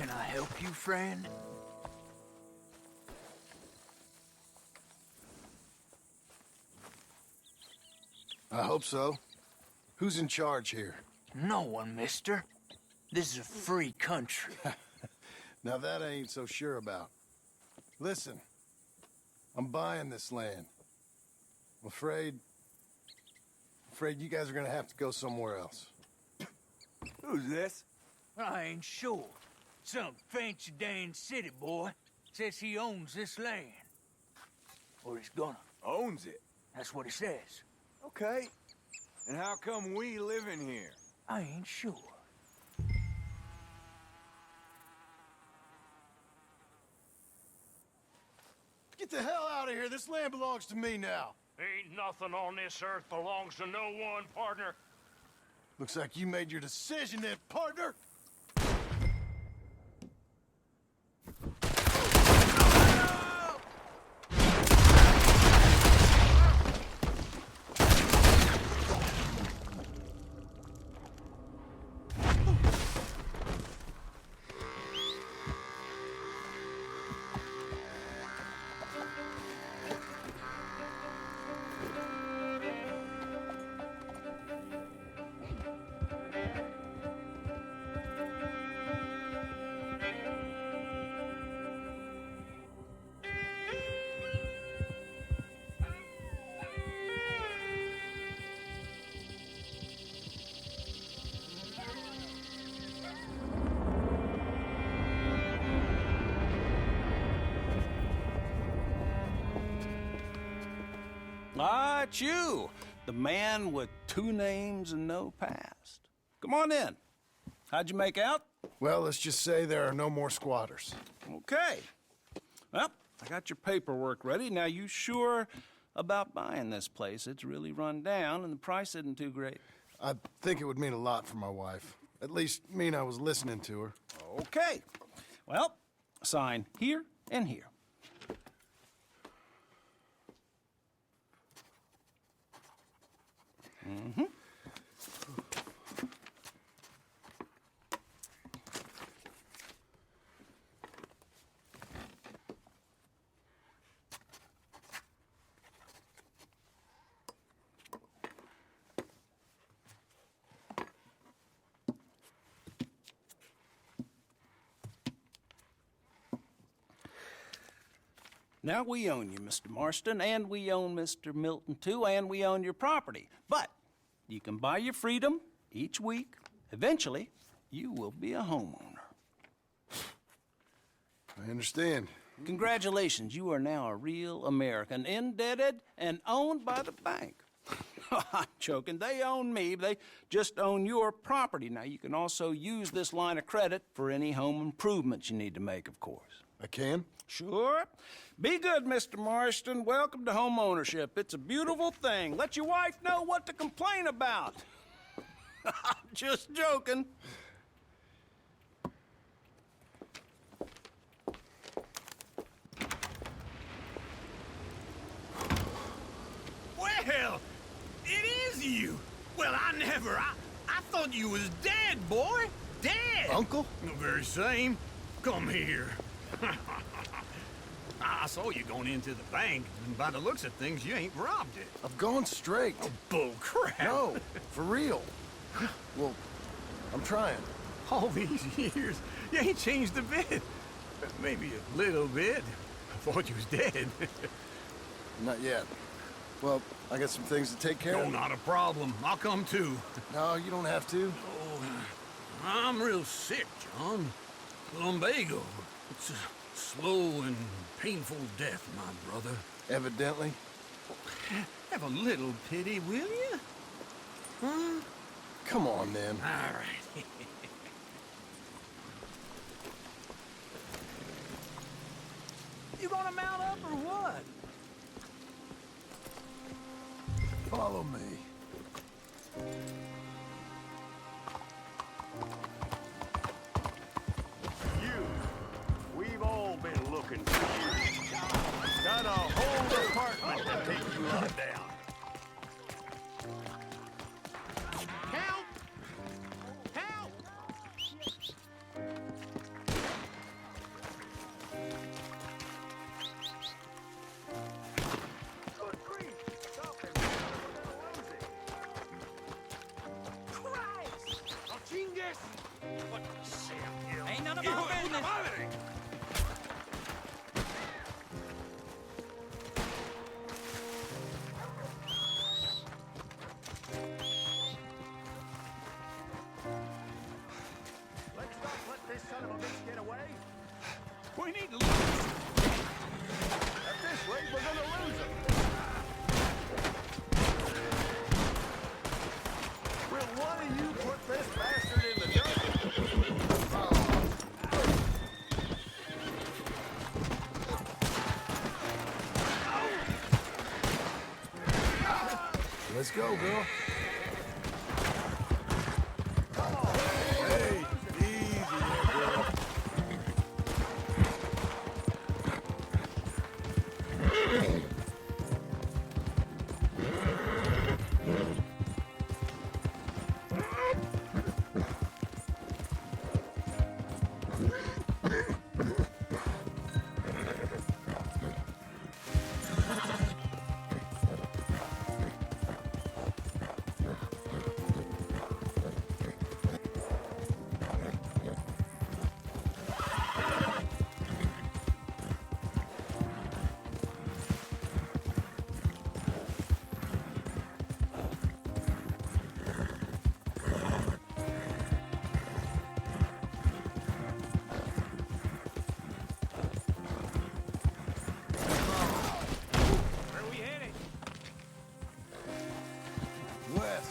Can I help you, friend? I hope so. Who's in charge here? No one, mister. This is a free country. Now that I ain't so sure about. Listen, I'm buying this land. I'm afraid you guys are gonna have to go somewhere else. Who's this? I ain't sure. Some fancy Dan city boy says he owns this land. Or he's gonna. Owns it. That's what he says. Okay. And how come we live in here? I ain't sure. Get the hell out of here. This land belongs to me now. Ain't nothing on this earth belongs to no one, partner. Looks like you made your decision then, partner. Ah, it's you, the man with 2 names and no past. Come on in. How'd you make out? Well, let's just say there are no more squatters. Okay. Well, I got your paperwork ready. Now, you sure about buying this place? It's really run down, and the price isn't too great. I think it would mean a lot for my wife. At least mean I was listening to her. Okay. Well, sign here and here. Mm-hmm. Now, we own you, Mr. Marston, and we own Mr. Milton, too, and we own your property. But you can buy your freedom each week. Eventually, you will be a homeowner. I understand. Congratulations, you are now a real American, indebted and owned by the bank. I'm joking. They own me. They just own your property. Now, you can also use this line of credit for any home improvements you need to make, of course. I can? Sure. Be good, Mr. Marston. Welcome to home ownership. It's a beautiful thing. Let your wife know what to complain about. I'm just joking. Well, it is you. Well, I thought you was dead, boy. Dead. Uncle? The very same. Come here. I saw you going into the bank, and by the looks of things, you ain't robbed it. I've gone straight. Oh, bull crap. No, for real. Well, I'm trying. All these years, you ain't changed a bit. Maybe a little bit. I thought you was dead. Not yet. Well, I got some things to take care No, of. not a problem. I'll come too. No, you don't have to. Oh, I'm real sick, John. Lumbago. It's a slow and painful death, my brother. Evidently. Have a little pity, will you? Huh? Come on, then. All right. You gonna mount up or what? Follow me. We've all been looking for you. Got a whole apartment to take you lot down. Help! Help! We need to lose. At this rate, we're gonna lose them. Will one of you put this bastard in the dirt? Let's go, girl. Hey, easy there, girl. West.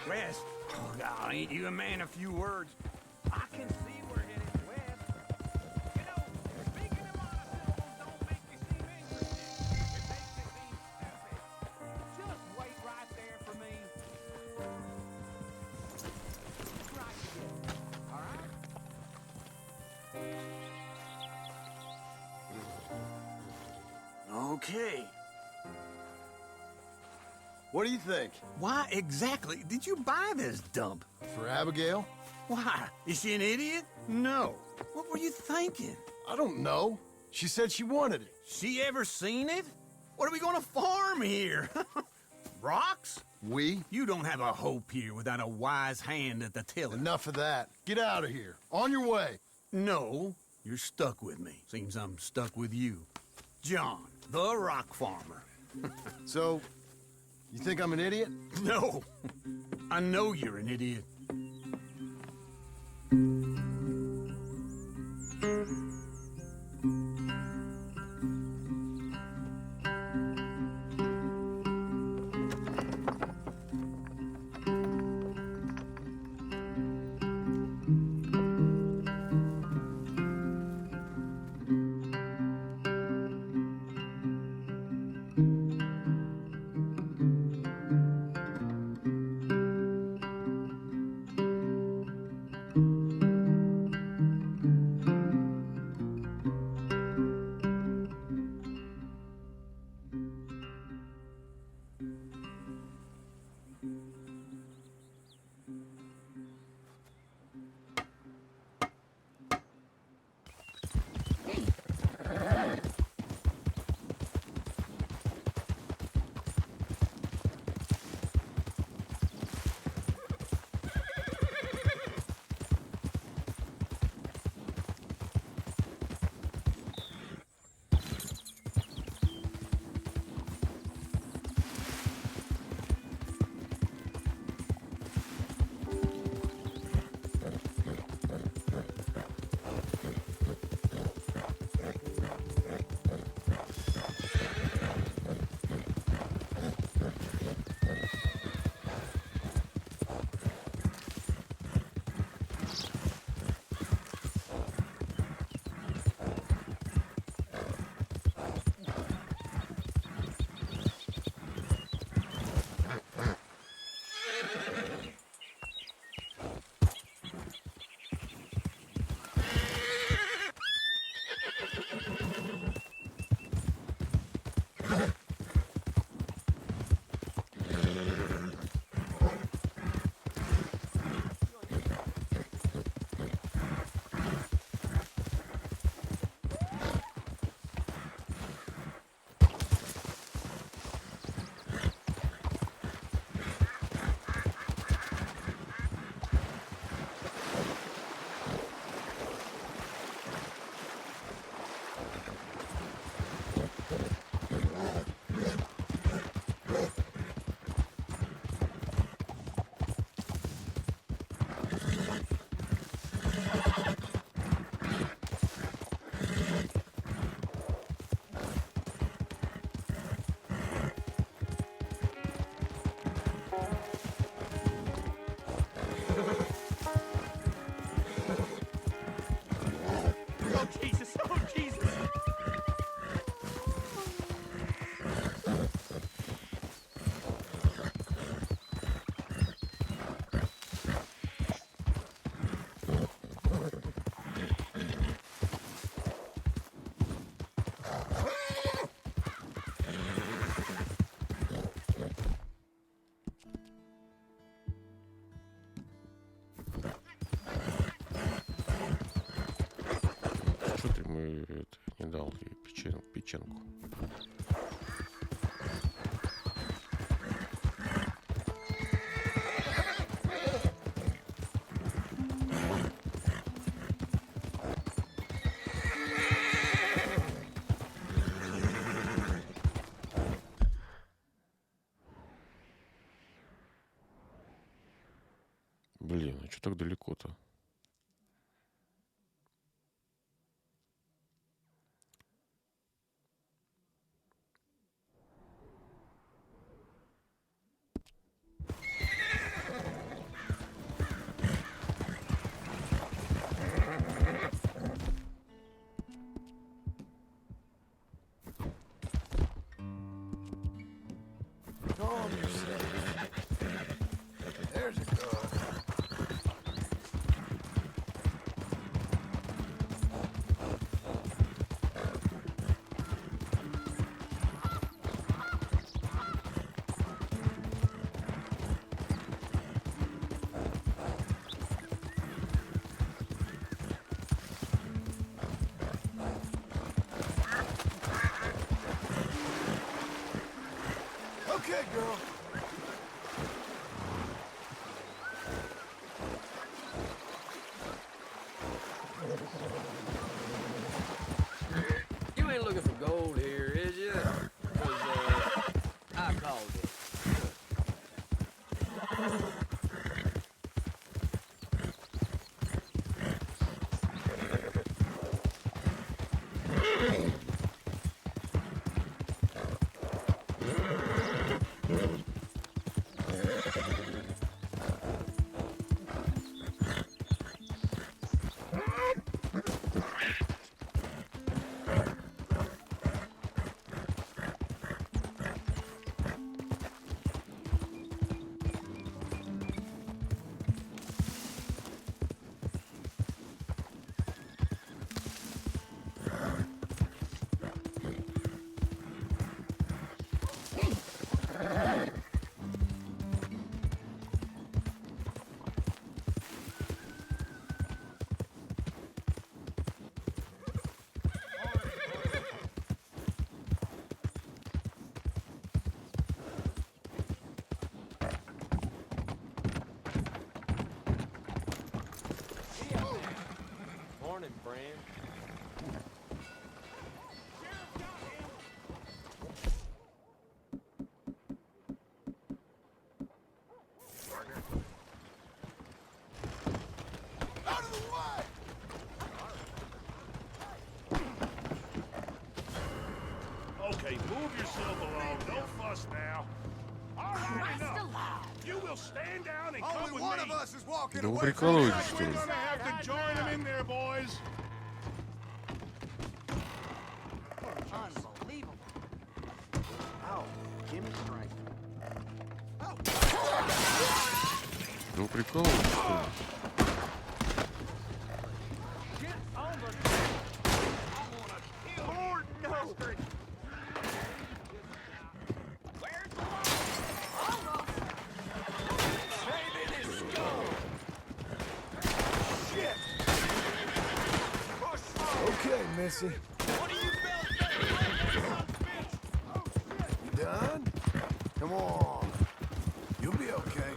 West. Oh, God, ain't you a man of few words? I can see we're headed west. You know, speaking of monosyllables don't make me seem interested. It makes me seem stupid. Just wait right there for me. Right here. All right? Okay. What do you think? Why exactly did you buy this dump? For Abigail? Why? Is she an idiot? No. What were you thinking? I don't know. She said she wanted it. She ever seen it? What are we gonna farm here? Rocks? We? You don't have a hope here without a wise hand at the tiller. Enough of that. Get out of here. On your way. No, you're stuck with me. Seems I'm stuck with you. John, the rock farmer. So, you think I'm an idiot? No, I know you're an idiot. Oh, Jesus! Oh, Jesus! Что ты мы это, не дал ей печенку? Блин, а что так далеко-то? Calm yourself. There's a gun. Okay, girl. You ain't looking for gold here, is you? 'Cause, I called it. Morning, friend. Out of the way! Okay, move yourself along. Don't fuss now. All right, enough. You will stand down and come Only with one me. of us is walking Да вы away from прикалываетесь, this. что We're ли? gonna have to join them in there, boys. Unbelievable. Oh, give me strength. Да вы прикалываетесь, что ли? Get on the I wanna kill Lord, no! Where's the Almost! Baby, this skull! Shit! Push! Okay, Missy. What are you fellas doing? You done? Come on. You'll be okay.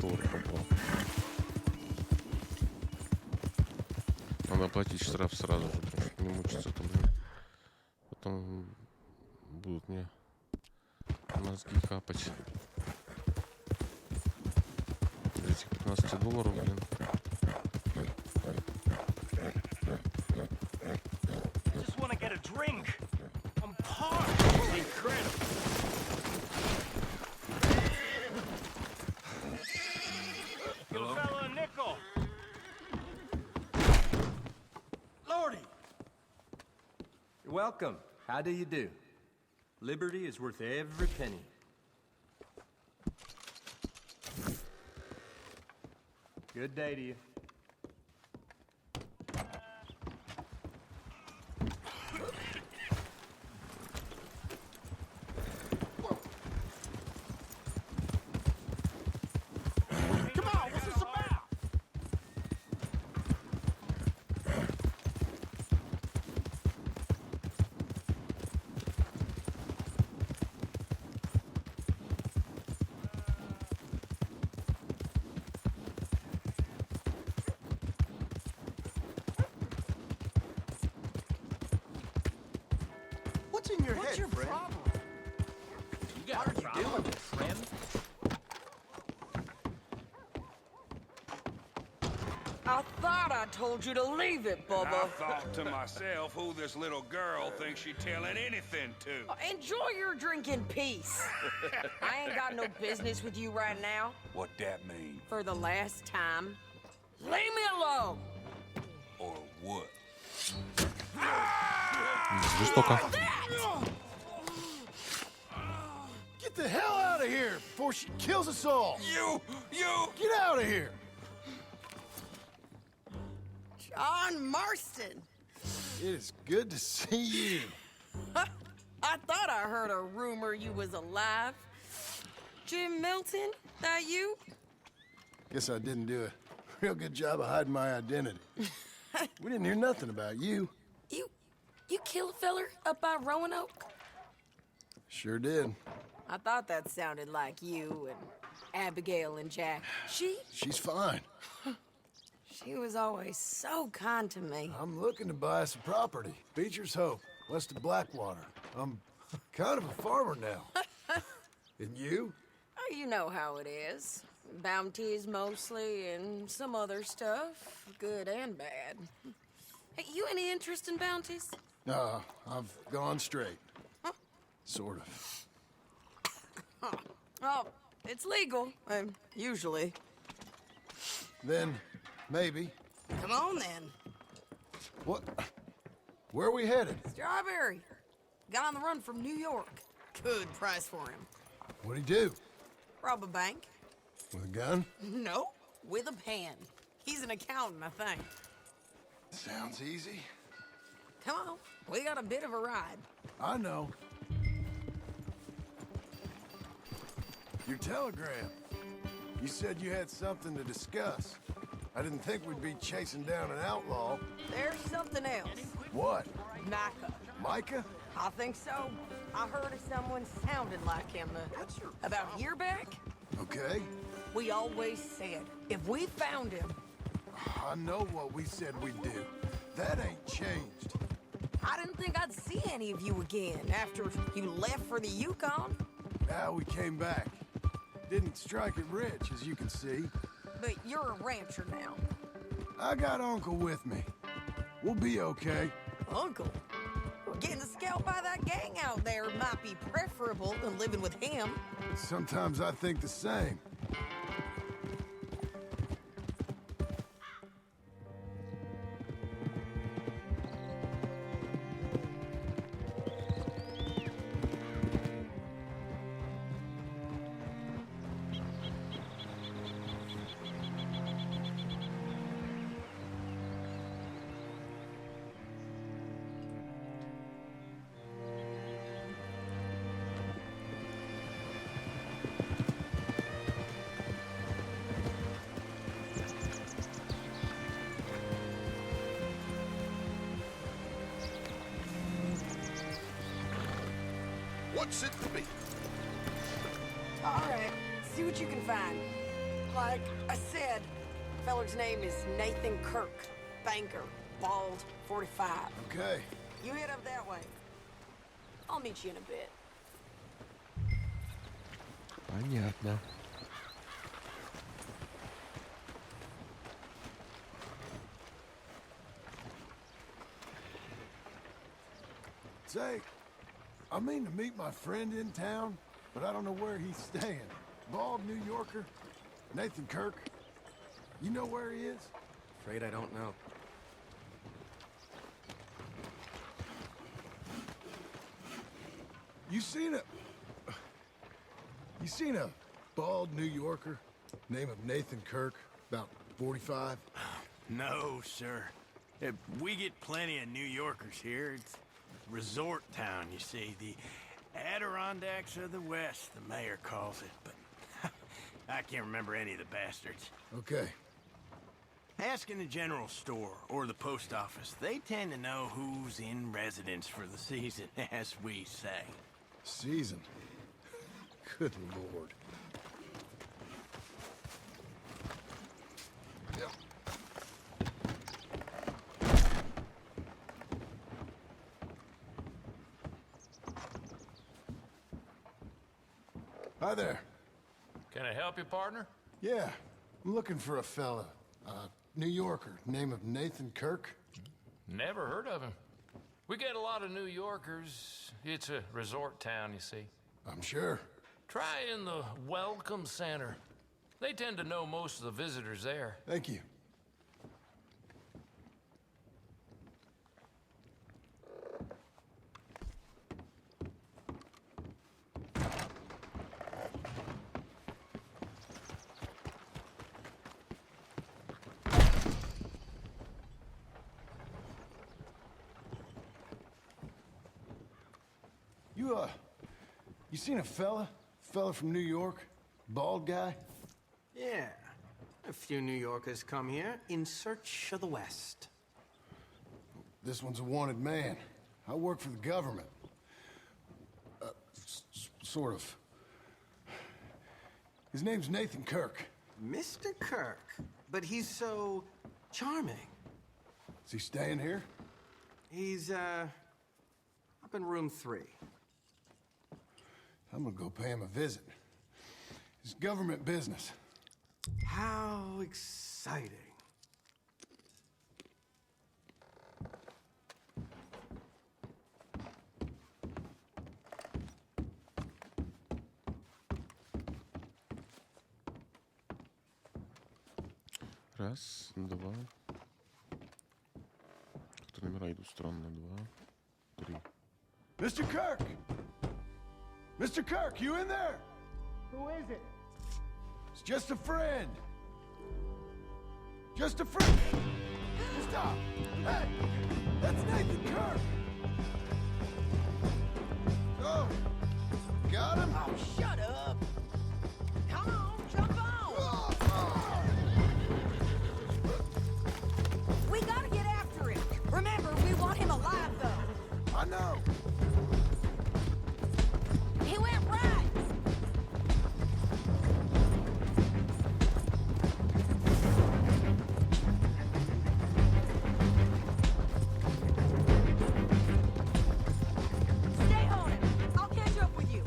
повар попал. Надо платить штраф сразу же, потому что не мучиться там. Потом будут мне мозги капать. За этих $15, блин. Just want to get a drink. I'm parched. It's incredible. Give a fella a nickel. Lordy! You're welcome. How do you do? Liberty is worth every penny. Good day to you. Come on, what's this about? What's in your What's head, your friend? problem? You got a problem, friend? I thought I told you to leave it, I Bubba. thought to myself who this little girl thinks she's telling anything to. Enjoy your drink in peace. I ain't got no business with you right now. What that mean? For the last time, leave me alone. Or what? Жестоко. Get the hell out of here before she kills us all! You! Get out of here! John Marston. It is good to see you. I thought I heard a rumor you was alive. Jim Milton, that you? Guess I didn't do a real good job of hiding my identity. We didn't hear nothing about you. You kill a feller up by Roanoke? Sure did. I thought that sounded like you and Abigail and Jack. She's fine. She was always so kind to me. I'm looking to buy some property. Beecher's Hope, west of Blackwater. I'm kind of a farmer now. And you? Oh, you know how it is. Bounties mostly, and some other stuff, good and bad. Hey, you any interest in bounties? No, I've gone straight. Huh? Sort of. Oh, it's legal, usually. Then, maybe. Come on, then. What? Where are we headed? Strawberry. Got on the run from New York. Good price for him. What'd he do? Rob a bank? With a gun? No, with a pen. He's an accountant, I think. Sounds easy. Come on, we got a bit of a ride. I know. Your telegram. You said you had something to discuss. I didn't think we'd be chasing down an outlaw. There's something else. What? Micah. Micah? I think so. I heard of someone sounding like him about a year back. Okay. We always said, if we found him... I know what we said we'd do. That ain't changed. I didn't think I'd see any of you again after you left for the Yukon. Now we came back. Didn't strike it rich, as you can see. But you're a rancher now. I got Uncle with me. We'll be okay. Uncle? Getting scalped by that gang out there might be preferable than living with him. Sometimes I think the same. What's it to be? All right, see what you can find. Like I said, feller's name is Nathan Kirk. Banker. Bald. 45. Okay. You head up that way. I'll meet you in a bit. Понятно. Say, I mean to meet my friend in town, but I don't know where he's staying. Bald New Yorker, Nathan Kirk. You know where he is? Afraid I don't know. You seen a bald New Yorker, name of Nathan Kirk, about 45? No, sir. We get plenty of New Yorkers here. It's a resort town, you see. The Adirondacks of the West, the mayor calls it. But I can't remember any of the bastards. Okay. Ask in the general store or the post office. They tend to know who's in residence for the season, as we say. Season? Good Lord. Yep. Hi there. Can I help you, partner? Yeah, I'm looking for a fella. New Yorker, name of Nathan Kirk. Never heard of him. We get a lot of New Yorkers. It's a resort town, you see. I'm sure. Try in the Welcome Center. They tend to know most of the visitors there. Thank you. You seen a fella? Fella from New York? Bald guy? Yeah. A few New Yorkers come here in search of the West. This one's a wanted man. I work for the government. Sort of. His name's Nathan Kirk. Mr. Kirk? But he's so charming. Is he staying here? He's, up in room 3. I'm gonna go pay him a visit. It's government business. How exciting. Раз, два. Как-то номера идут странно. 2, 3. Mr. Kirk! Mr. Kirk, you in there? Who is it? It's just a friend. Just a friend. Stop. Hey, that's Nathan Kirk. Oh, got him? Oh, shut up. Come on, jump on. We gotta get after him. Remember, we want him alive, though. I know. He went right. Stay on it. I'll catch up with you.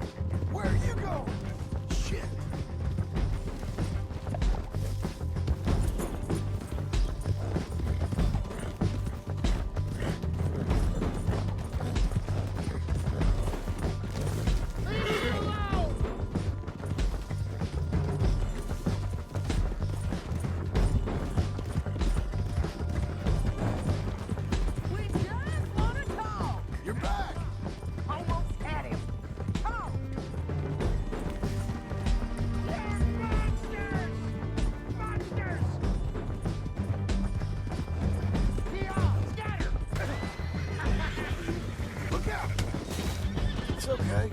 Where are you going? Shit. We just want to talk. You're back. Almost had him. Come on. Monsters! Scatter! Look out. It's okay.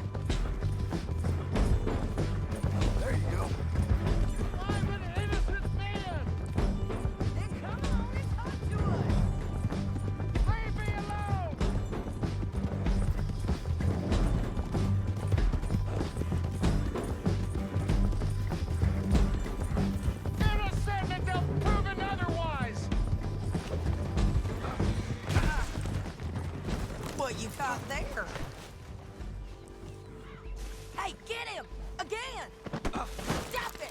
There you go. I'm an innocent man! Then come on and talk to us. Leave me alone! what you got there. Hey, get him! Again! Stop it!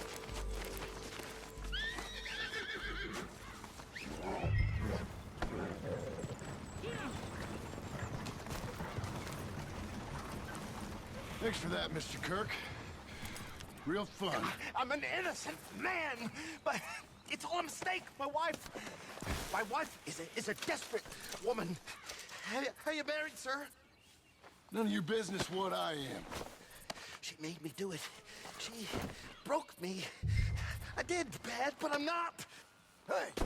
Thanks for that, Mr. Kirk. Real fun. I'm an innocent man, but it's all a mistake. My wife is a desperate woman. Are you married, sir? None of your business what I am. She made me do it. She broke me. I did bad, but I'm not. Hey,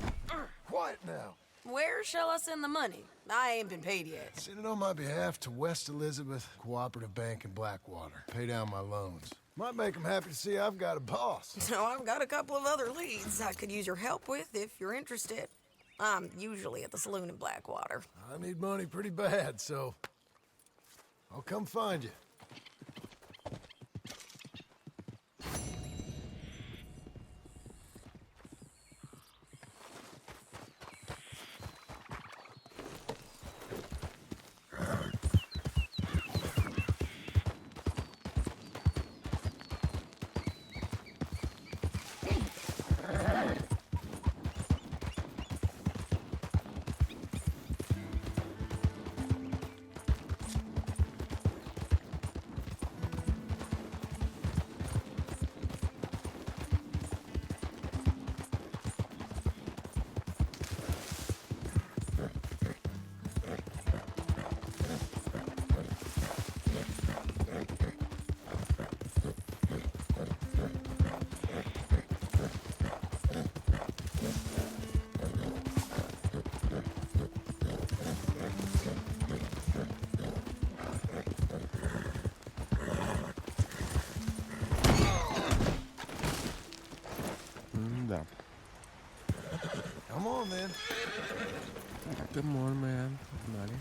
quiet now. Where shall I send the money? I ain't been paid yet. Send it on my behalf to West Elizabeth Cooperative Bank in Blackwater. Pay down my loans. Might make them happy to see I've got a boss. So I've got a couple of other leads I could use your help with if you're interested. I'm usually at the saloon in Blackwater. I need money pretty bad, so I'll come find you. Да. Come on, man. Come on, man. Погнали.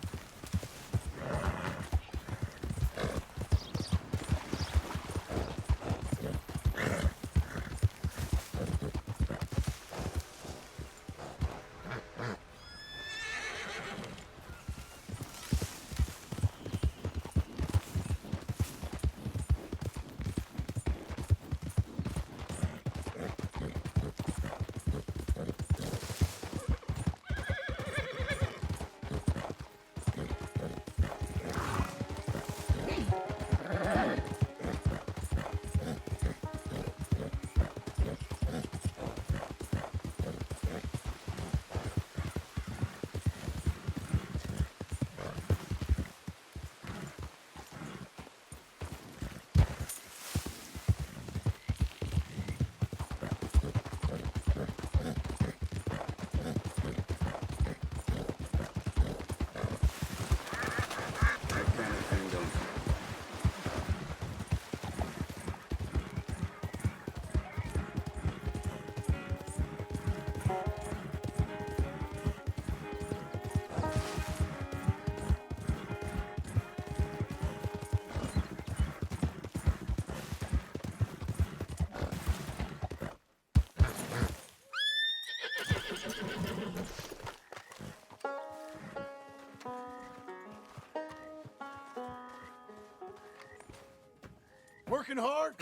Working hard?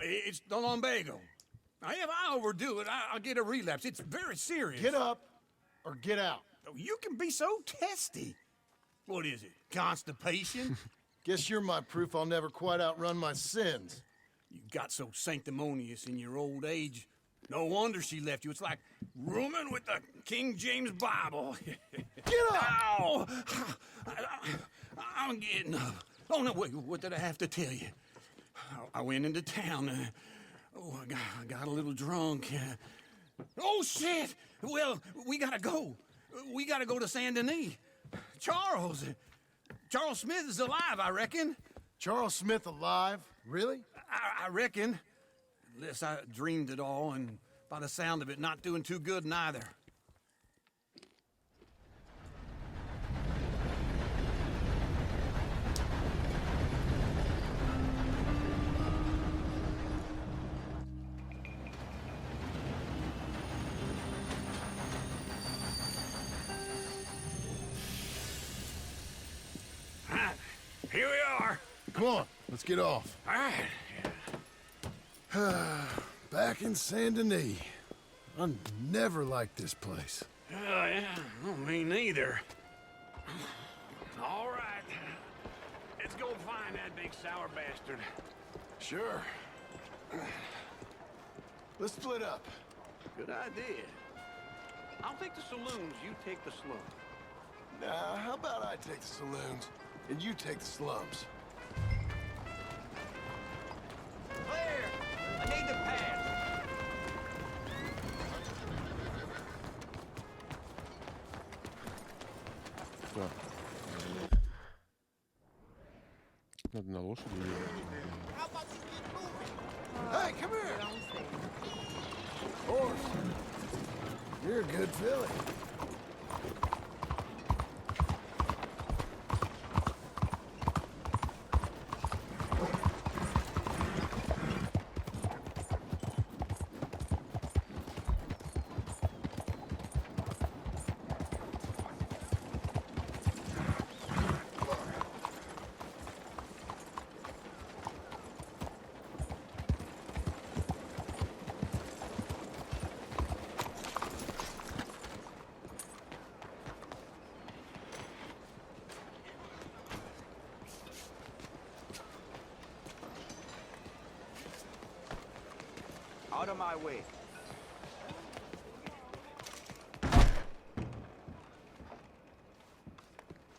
It's the lumbago. Now, if I overdo it, I'll get a relapse. It's very serious. Get up or get out. You can be so testy. What is it, constipation? Guess you're my proof I'll never quite outrun my sins. You got so sanctimonious in your old age. No wonder she left you. It's like rooming with the King James Bible. Get up! Ow! I'm getting up. Oh, no, wait, what did I have to tell you? I went into town. I got a little drunk. Oh, shit! Well, we gotta go. We gotta go to Saint Denis. Charles Smith is alive, I reckon. Charles Smith alive? Really? I reckon. Unless I dreamed it all, and by the sound of it, not doing too good neither. Come on, let's get off. All right. Back in Saint Denis. I never liked this place. Oh, yeah. Well, me neither. All right. Let's go find that big sour bastard. Sure. Let's split up. Good idea. I'll take the saloons, you take the slums. Nah, how about I take the saloons, and you take the slums? Claire, I need to pass. Так. Надо на лошади ехать. Hey, come here! Horse. You're a good filly. Out of my way.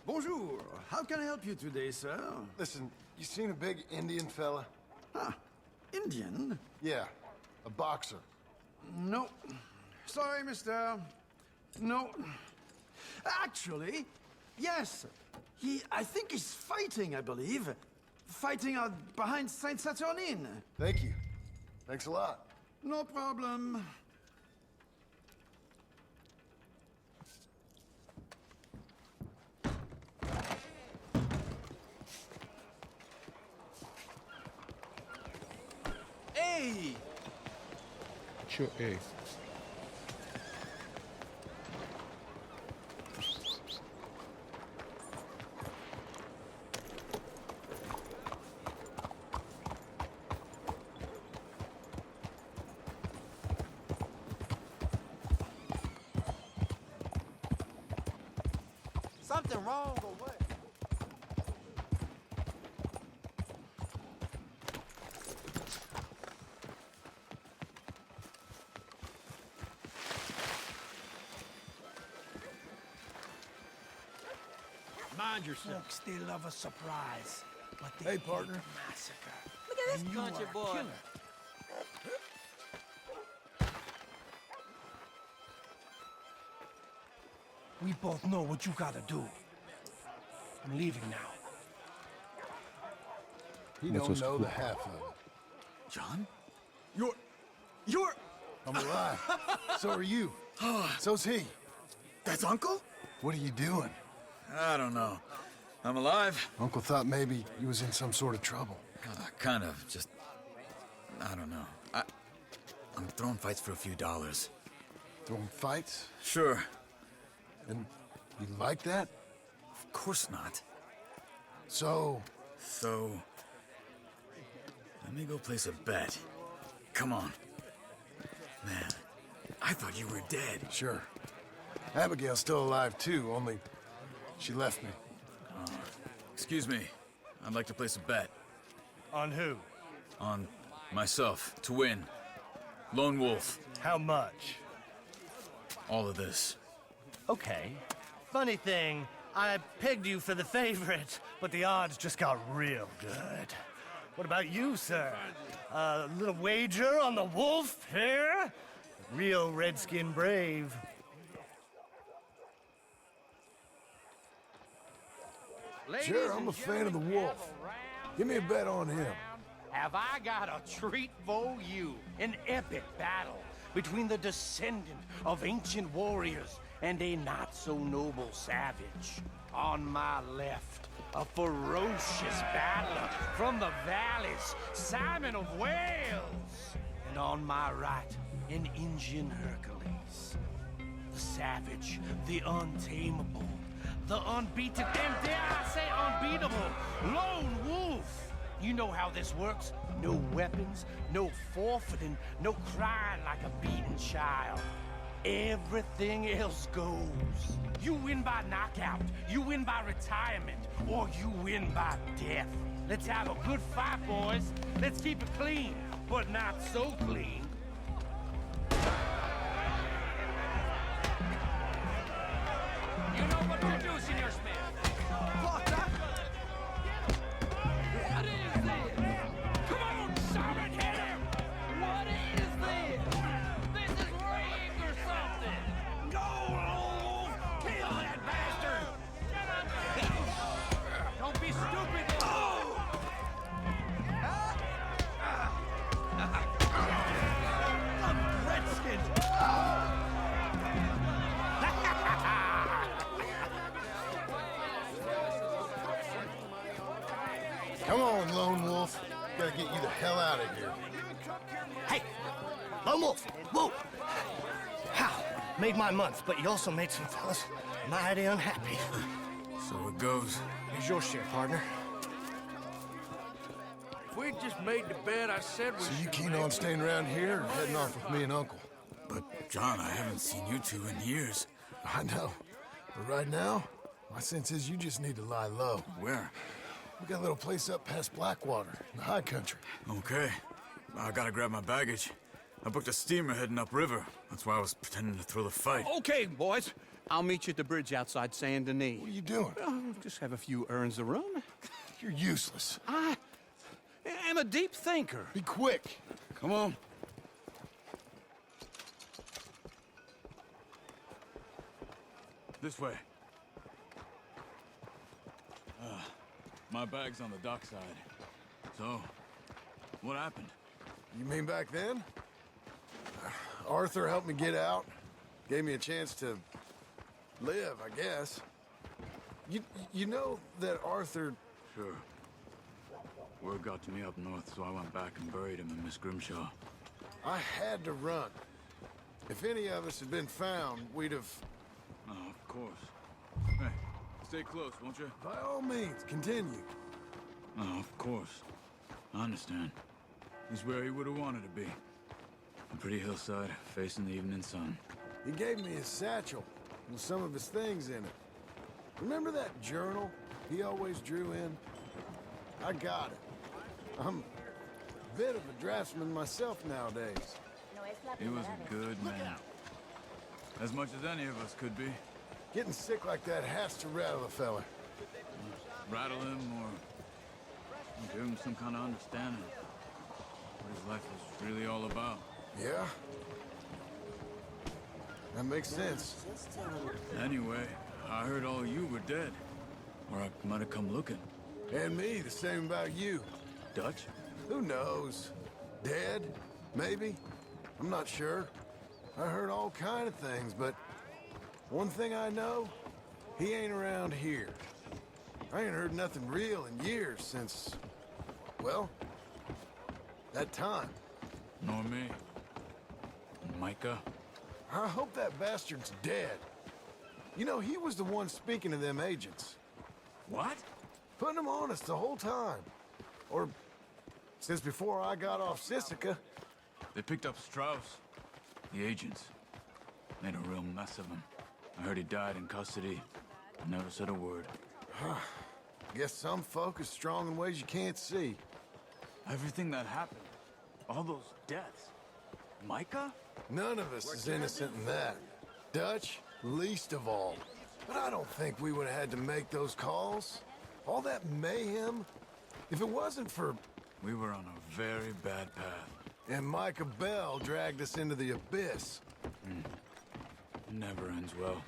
Bonjour. How can I help you today, sir? Listen, you seen a big Indian fella? Ah, Indian? Yeah, a boxer. No. Sorry, mister. No. Actually, yes. I think he's fighting, I believe. Fighting out behind Saint Saturnine. Thank you. Thanks a lot. No problem. Hey! Чё, эй? Something wrong or what? Mind yourself. Folks, they love a surprise, but they Hey, hate partner. massacre. Look at this And you country are a boy. killer. We both know what you gotta do. I'm leaving now. He What's don't this know cool? the half of it. John? You're... I'm alive. So are you. So's he. That's Uncle? What are you doing? I don't know. I'm alive. Uncle thought maybe you was in some sort of trouble. Kind of. Just... I don't know. I'm throwing fights for a few dollars. Throwing fights? Sure. And you like that? Of course not. So, let me go place a bet. Come on. Man, I thought you were dead. sure. Abigail's still alive too, only she left me. Excuse me. I'd like to place a bet. On who? On myself, to win. Lone Wolf. How much? All of this. Okay. Funny thing, I pegged you for the favorite, but the odds just got real good. What about you, sir? A little wager on the wolf here? Real redskin brave. Sure, I'm a fan of the wolf. Give me a bet on him. Have I got a treat for you? An epic battle between the descendant of ancient warriors and a not-so-noble savage. On my left, a ferocious battler from the valleys, Simon of Wales. And on my right, an Indian Hercules. The savage, the untamable, The unbeaten, and dare I say unbeatable, Lone Wolf. You know how this works. No weapons, no forfeiting, no crying like a beaten child. Everything else goes. You win by knockout, you win by retirement, or you win by death. Let's have a good fight, boys. Let's keep it clean, but not so clean. You know what to do, Senor Smith. What the? What is this? Come on, Simon, hit him! What is this? This is rigged or something! Go, Wolf! Kill that bastard! Don't be stupid! Redskin! Come on, Lone Wolf. Gotta get you the hell out of here. Hey, Lone Wolf, whoa! How? Made my month, but you also made some fellas mighty unhappy. So it goes. Here's your share, partner. If we just made the bed I said we So you should keen make, on staying around here or heading off with me and Uncle? But, John, I haven't seen you two in years. I know. But right now, my sense is you just need to lie low. Where? We got a little place up past Blackwater, in the high country. Okay. I gotta grab my baggage. I booked a steamer heading upriver. That's why I was pretending to throw the fight. Okay, boys. I'll meet you at the bridge outside Saint Denis. What are you doing? Oh, just have a few errands to run. You're useless. I am a deep thinker. Be quick. Come on. This way. My bag's on the dockside. So, what happened? You mean back then? Arthur helped me get out. Gave me a chance to live, I guess. You know that Arthur... Sure. Word got to me up north, so I went back and buried him in Miss Grimshaw. I had to run. If any of us had been found, we'd have... Oh, of course. Hey, stay close, won't you? By all means, continue. Oh, of course. I understand. He's where he would have wanted to be. A pretty hillside, facing the evening sun. He gave me his satchel with some of his things in it. Remember that journal he always drew in? I got it. I'm a bit of a draftsman myself nowadays. He was a good man. As much as any of us could be. Getting sick like that has to rattle a fella. Rattle him or give him some kind of understanding. What his life was really all about. Yeah? That makes sense. Anyway, I heard all you were dead. Or I might have come looking. And me, the same about you. Dutch? Who knows? Dead? Maybe? I'm not sure. I heard all kind of things, but one thing I know, he ain't around here. I ain't heard nothing real in years since, well, that time. Nor me. And Micah? I hope that bastard's dead. You know, he was the one speaking to them agents. What? Putting them on us the whole time. Or since before I got off Sisika. They picked up Strauss. The agents. Made a real mess of him. I heard he died in custody. Never said a word. Guess some folk is strong in ways you can't see. Everything that happened. All those deaths. Micah? None of us is innocent in that. Dutch, least of all. But I don't think we would have had to make those calls. All that mayhem. If it wasn't for... We were on a very bad path. And Micah Bell dragged us into the abyss. Never ends well.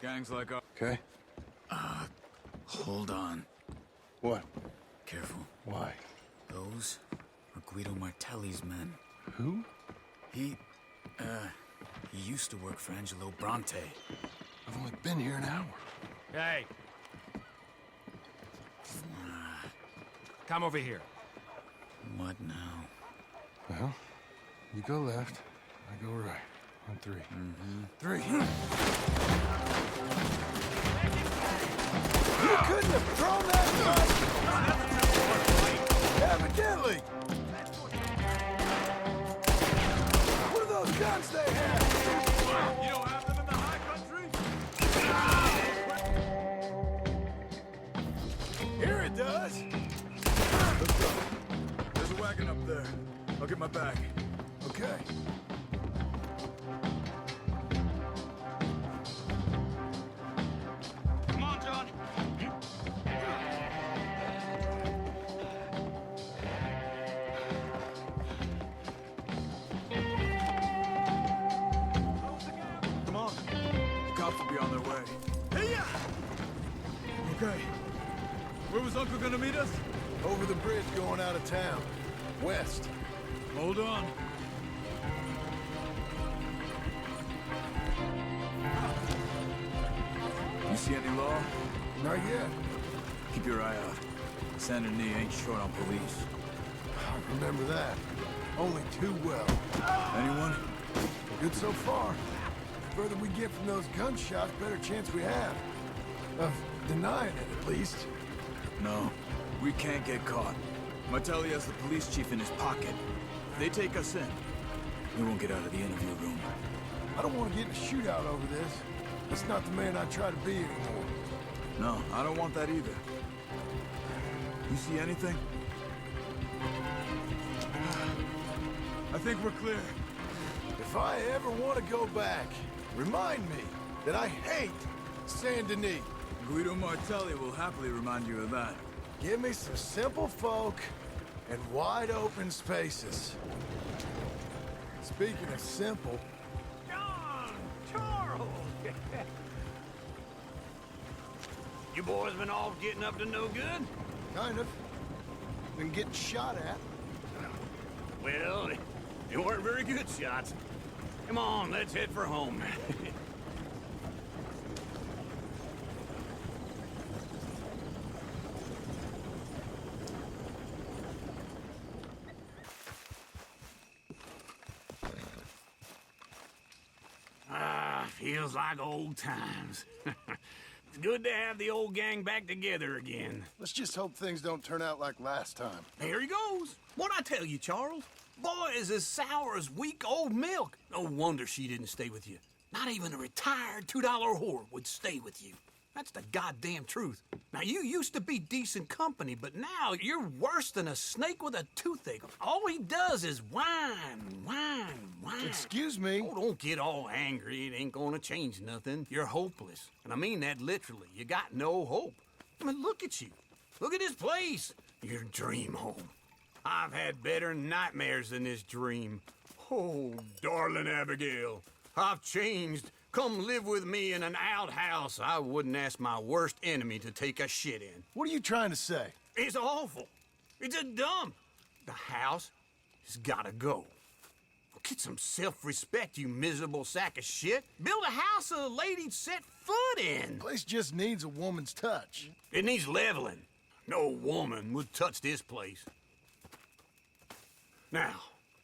Gangs like our... Okay. Hold on. What? Careful. Why? Those are Guido Martelli's men. Who? He used to work for Angelo Bronte. I've only been here an hour. Hey. Come over here. What now? Well, you go left, I go right. On three. Mm-hmm. 3. Make it couldn't have thrown that gun! Evidently! What are those guns they have? You don't have them in the high country? Here it does! Let's go. There's a wagon up there. I'll get my bag. Okay. Come on, John. Come on. The cops will be on their way. Hey-ya! Okay. Where was Uncle gonna meet us? Over the bridge going out of town. West. Hold on. You see any law? Not yet. Keep your eye out. Saint Denis ain't short on police. I remember that. Only too well. Anyone? Good so far. The further we get from those gunshots, better chance we have. Of denying it, at least. No. We can't get caught. Martelli has the police chief in his pocket. If they take us in, we won't get out of the interview room. I don't want to get in a shootout over this. That's not the man I try to be anymore. No, I don't want that either. You see anything? I think we're clear. If I ever want to go back, remind me that I hate Saint Denis. Guido Martelli will happily remind you of that. Give me some simple folk and wide open spaces. Speaking of simple... John! Charles! You boys been all getting up to no good? Kind of. Been getting shot at. Well, they weren't very good shots. Come on, let's head for home. Feels like old times. It's good to have the old gang back together again. Let's just hope things don't turn out like last time. There he goes. What'd I tell you, Charles? Boy is as sour as weak old milk. No wonder she didn't stay with you. Not even a retired $2 whore would stay with you. That's the goddamn truth. Now, you used to be decent company, but now you're worse than a snake with a toothache. All he does is whine, whine, whine. Excuse me? Oh, don't get all angry. It ain't gonna change nothing. You're hopeless. And I mean that literally. You got no hope. I mean, look at you. Look at this place. Your dream home. I've had better nightmares than this dream. Oh, darling Abigail, I've changed. Come live with me in an outhouse I wouldn't ask my worst enemy to take a shit in. What are you trying to say? It's awful. It's a dump. The house has gotta go. Get some self-respect, you miserable sack of shit. Build a house a lady'd set foot in. The place just needs a woman's touch. It needs leveling. No woman would touch this place. Now,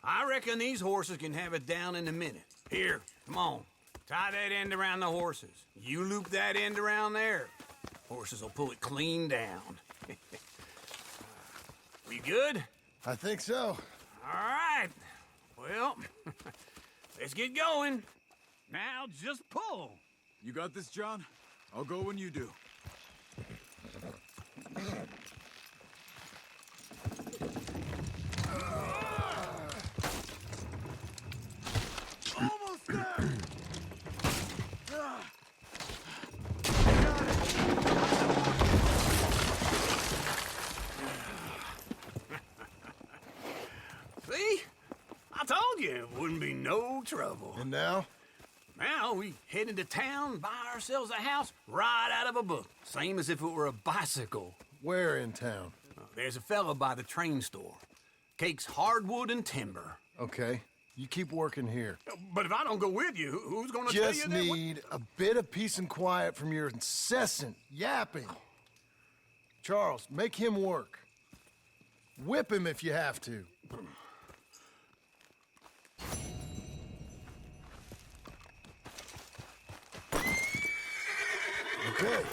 I reckon these horses can have it down in a minute. Here, come on. Tie that end around the horses. You loop that end around there. Horses will pull it clean down. We good? I think so. All right. Well, let's get going. Now just pull. You got this, John? I'll go when you do. Almost there! See? I told you it wouldn't be no trouble. And now? Now we head into town, buy ourselves a house right out of a book. Same as if it were a bicycle. Where in town? There's a fella by the train store. Cakes hardwood and timber. Okay. You keep working here. But if I don't go with you, who's gonna tell you Just that? need a bit of peace and quiet from your incessant yapping. Charles, make him work. Whip him if you have to. Okay.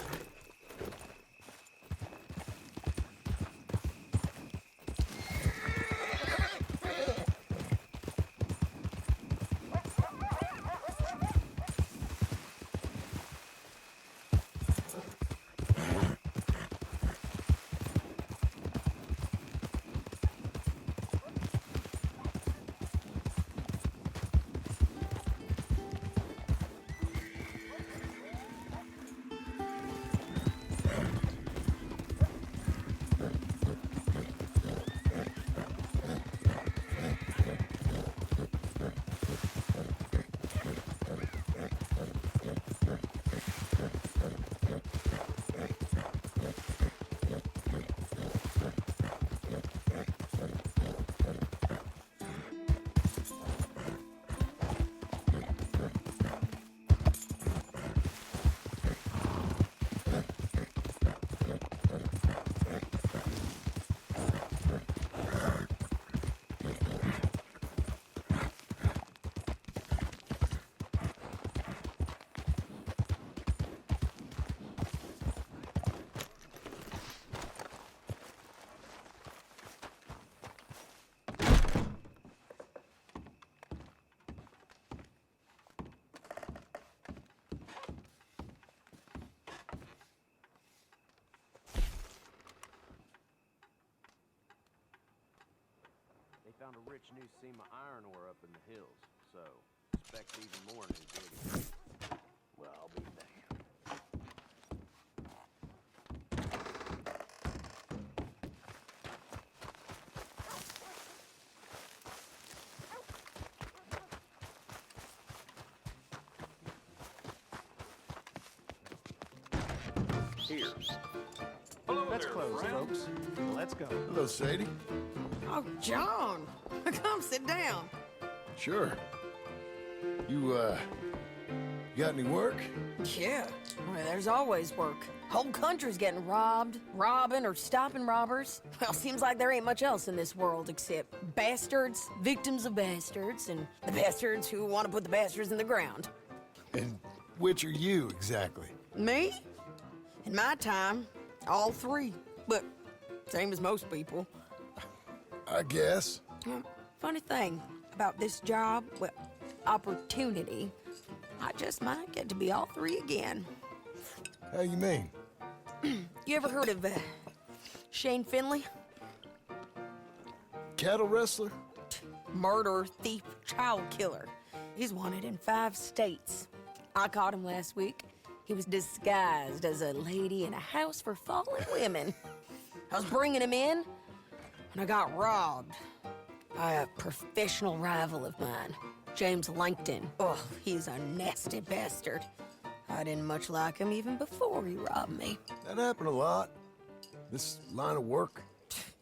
Found a rich new seam of iron ore up in the hills, so expect even more new digging. Well, I'll be damned. Here. That's closed, folks. Let's go. Hello, Sadie. Oh, John. Come sit down. Sure. You got any work? Yeah. Well, there's always work. Whole country's getting robbed, robbing, or stopping robbers. Well, seems like there ain't much else in this world except bastards, victims of bastards, and the bastards who want to put the bastards in the ground. And which are you, exactly? Me? In my time, all three. But same as most people. I guess. Funny thing about this job, well, opportunity, I just might get to be all three again. How you mean? You ever heard of Shane Finley? Cattle wrestler? Murderer, thief, child killer. He's wanted in 5 states. I caught him last week. He was disguised as a lady in a house for fallen women. I was bringing him in, and I got robbed by a professional rival of mine, James Langton. Oh, he's a nasty bastard. I didn't much like him even before he robbed me. That happened a lot. This line of work.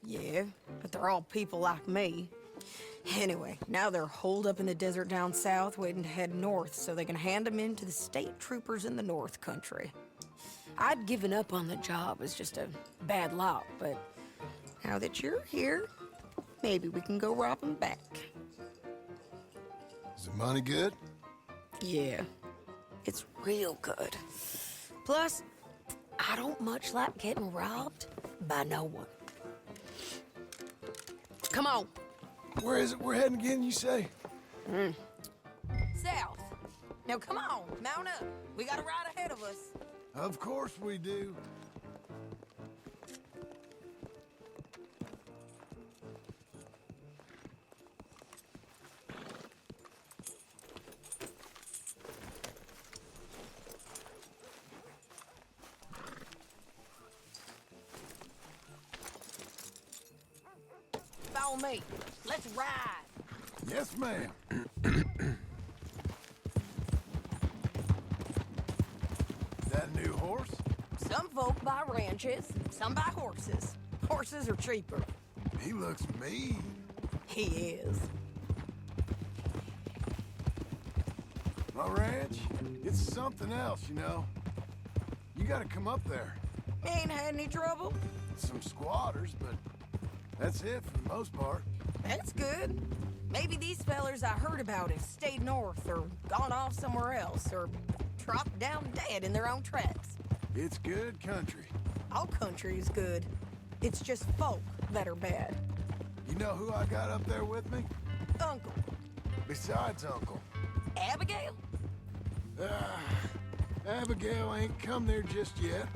Yeah, but they're all people like me. Anyway, now they're holed up in the desert down south, waiting to head north so they can hand them in to the state troopers in the North Country. I'd given up on the job as just a bad lot, but now that you're here, maybe we can go rob them back. Is the money good? Yeah, it's real good. Plus, I don't much like getting robbed by no one. Come on. Where is it we're heading again, you say? South. Now come on, mount up. We got a ride ahead of us. Of course we do. Follow me. Let's ride. Yes, ma'am. That new horse? Some folk buy ranches, some buy horses. Horses are cheaper. He looks mean. He is. My ranch, it's something else, you know. You gotta come up there. Ain't had any trouble? Some squatters, but that's it for the most part. That's good. Maybe these fellers I heard about have stayed north or gone off somewhere else or dropped down dead in their own tracks. It's good country. All country is good. It's just folk that are bad. You know who I got up there with me? Uncle. Besides Uncle. Abigail? Abigail ain't come there just yet.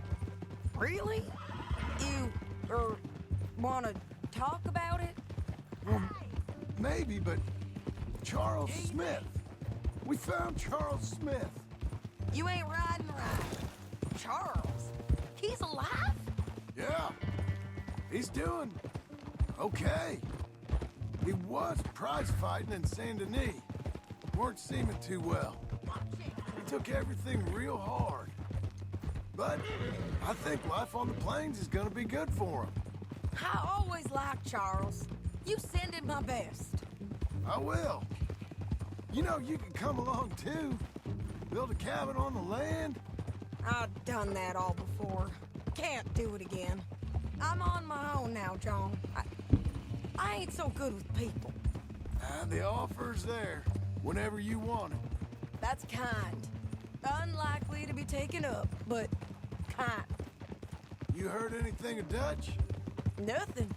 Really? You, wanna talk about it? Maybe, but Charles Smith. We found Charles Smith. You ain't riding right. Charles? He's alive? Yeah. He's doing okay. He was prize fighting in Saint Denis. Weren't seeming too well. He took everything real hard. But I think life on the plains is gonna be good for him. I always liked Charles. You send him my best. I will. You know, you can come along too. Build a cabin on the land. I've done that all before. Can't do it again. I'm on my own now, John. I ain't so good with people. The offer's there whenever you want it. That's kind. Unlikely to be taken up, but kind. You heard anything of Dutch? Nothing.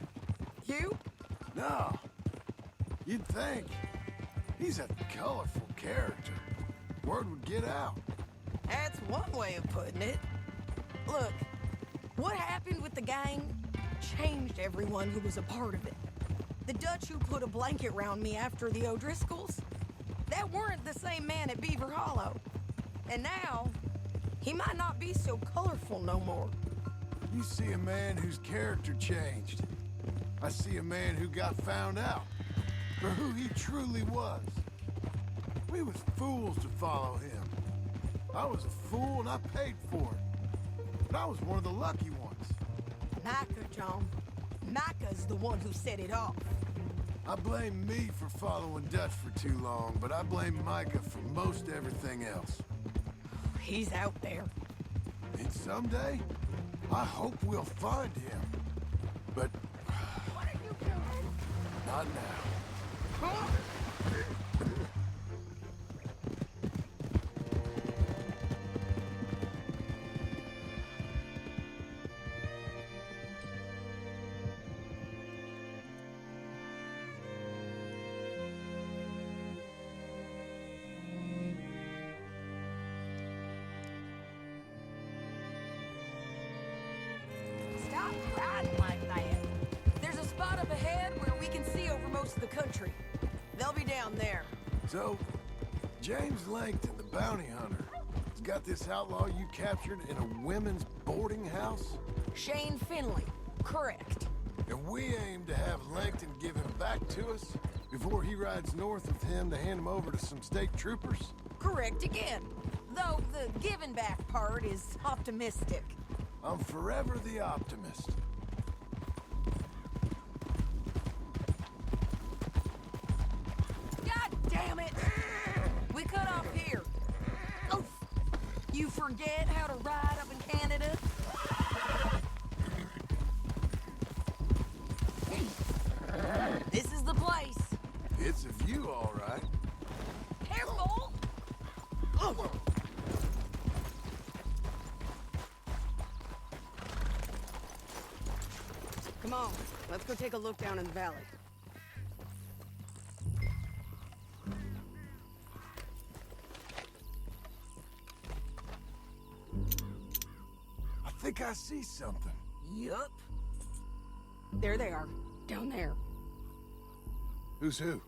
You? No. You'd think. He's a colorful character. Word would get out. That's one way of putting it. Look, what happened with the gang changed everyone who was a part of it. The Dutch who put a blanket round me after the O'Driscolls? That weren't the same man at Beaver Hollow. And now, he might not be so colorful no more. You see a man whose character changed. I see a man who got found out for who he truly was. We was fools to follow him. I was a fool and I paid for it. But I was one of the lucky ones. Micah, John. Micah's the one who set it off. I blame me for following Dutch for too long, but I blame Micah for most everything else. He's out there. And someday, I hope we'll find him. But... What are you doing? not now. Huh? Stop riding like that. There's a spot up ahead where we can see over most of the country. They'll be down there. So, James Langton, the bounty hunter, has got this outlaw you captured in a women's boarding house? Shane Finley. Correct. And we aim to have Langton give him back to us before he rides north with him to hand him over to some state troopers? Correct again. Though the giving back part is optimistic. I'm forever the optimist. God damn it! We cut off here. Oof. You forget how to ride up in Canada? This is the place. It's a view, all right. Careful! Oh. Come on, let's go take a look down in the valley. I think I see something. Yup. There they are, down there. Who's who?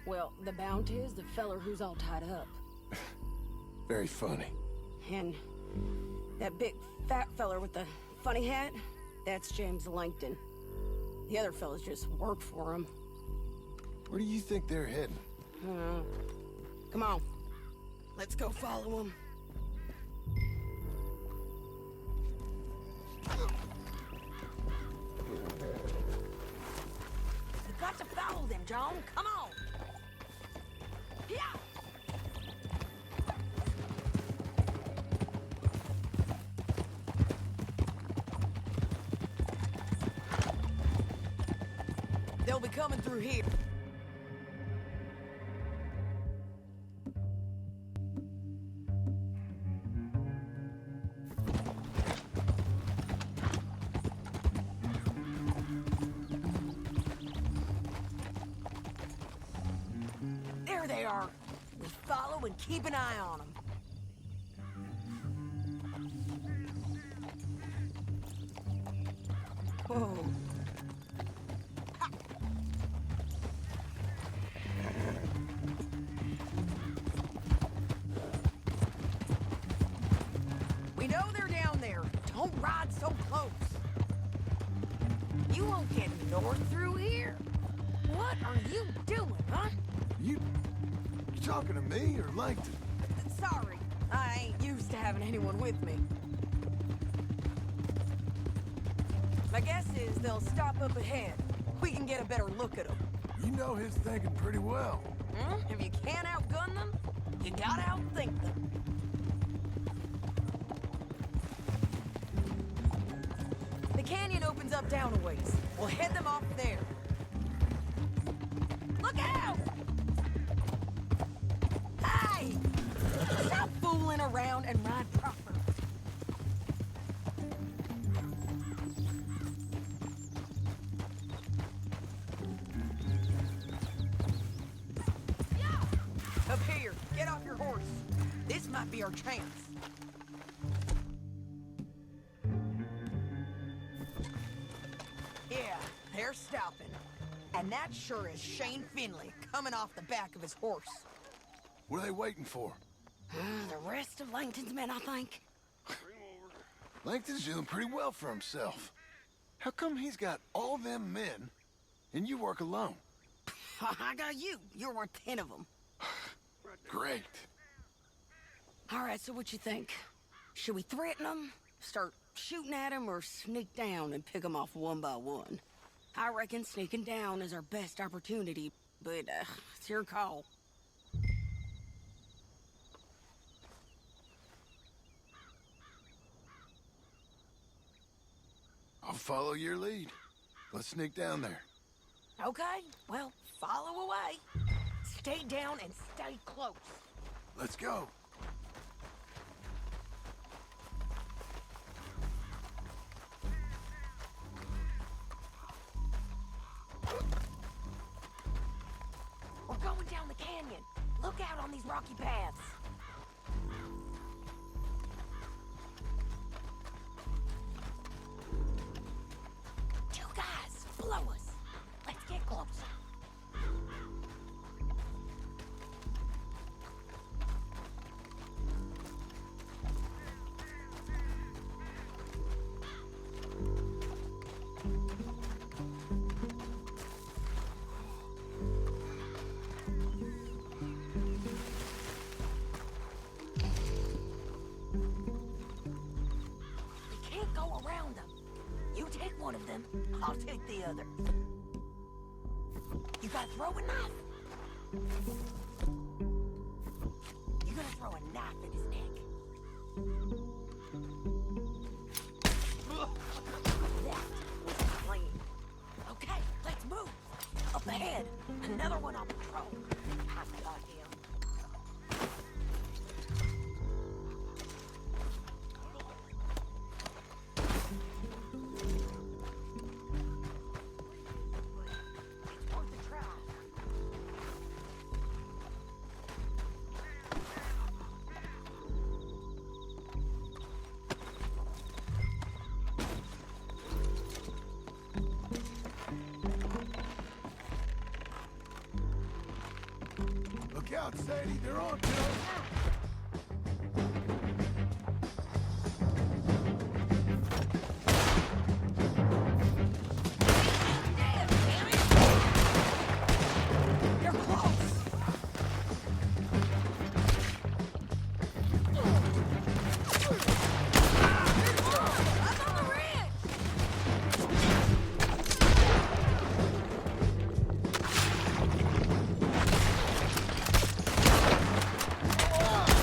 Well, the Bounty is the feller who's all tied up. Very funny. And that big fat feller with the funny hat, that's James Langton. The other fellas just work for him. Where do you think they're heading? Come on, let's go follow him. We've got to follow them, John. Come on. Yeah. They'll be coming through here. There they are. We follow and keep an eye on them. Whoa. We know they're down there. Don't ride so close. You won't get north through here. What are you doing, huh? You talking to me or Langton? Sorry, I ain't used to having anyone with me. My guess is they'll stop up ahead. We can get a better look at them. You know his thinking pretty well. If you can't outgun them, you gotta outthink them. The canyon opens up down a ways. We'll head them off there. Look out! Hey! Stop fooling around and ride proper. Yeah! Up here, get off your horse. This might be our chance. Yeah, they're stopping. And that sure is Shane Finley coming off the back of his horse. What are they waiting for? The rest of Langton's men, I think. Langton's doing pretty well for himself. How come he's got all them men, and you work alone? I got you. You're worth 10 of them. Great. All right, so what you think? Should we threaten them, start shooting at them, or sneak down and pick them off one by one? I reckon sneaking down is our best opportunity, but it's your call. I'll follow your lead. Let's sneak down there. Okay, well, follow away. Stay down and stay close. Let's go. We're going down the canyon. Look out on these rocky paths. Two guys, below us. Let's get closer. One of them, I'll take the other. You gotta throw a knife. You gotta throw a knife in his neck. That was clean. Okay, let's move. Up ahead, another one on patrol. I've got him. Look out, Sadie, they're on to us. Oh!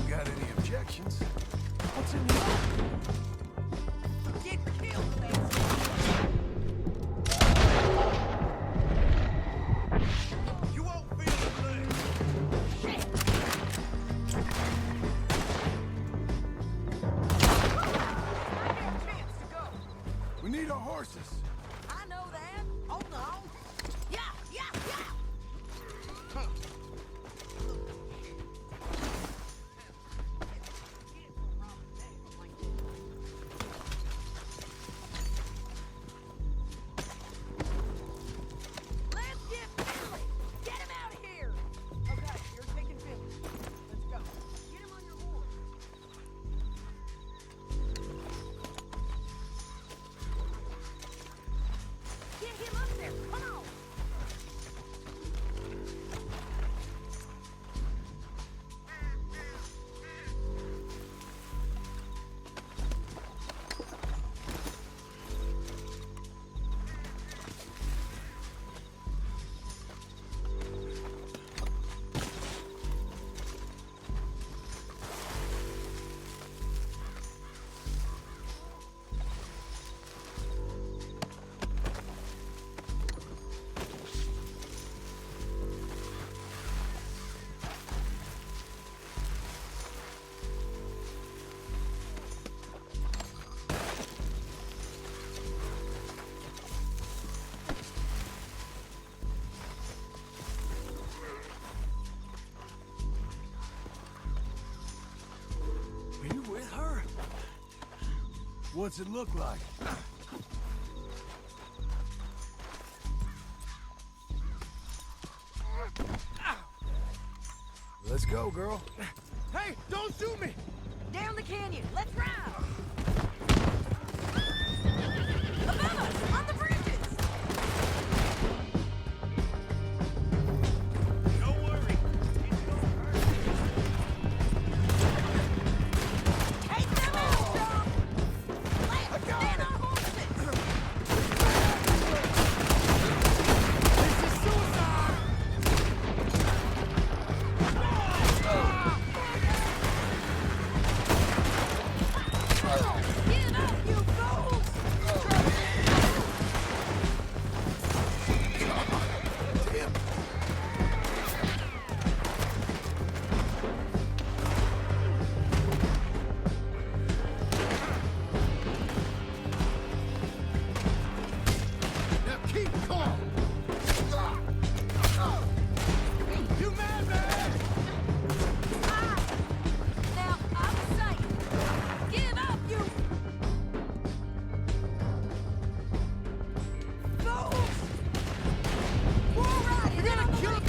got any objections. What's in here? Get killed, Lance. You won't feel the blood. Shit. We need our horses. I know that. Hold on. Yeah, yeah, yeah. Let's get Finley. Get him out of here. Okay, you're taking Finley. Let's go. Get him on your horse. Get him up there. Come on. Are you with her? What's it look like? Let's go, girl. Hey, don't shoot me! Down the canyon. Let's ride. Above us, on the bridges. Don't worry. It's gonna hurt. Take them out, John. Let's stand our horses. This is suicide! Give up, you fools! Now keep calm. You mad, man? Now, I'm safe. Give up, you fools! We're all right. You're gonna kill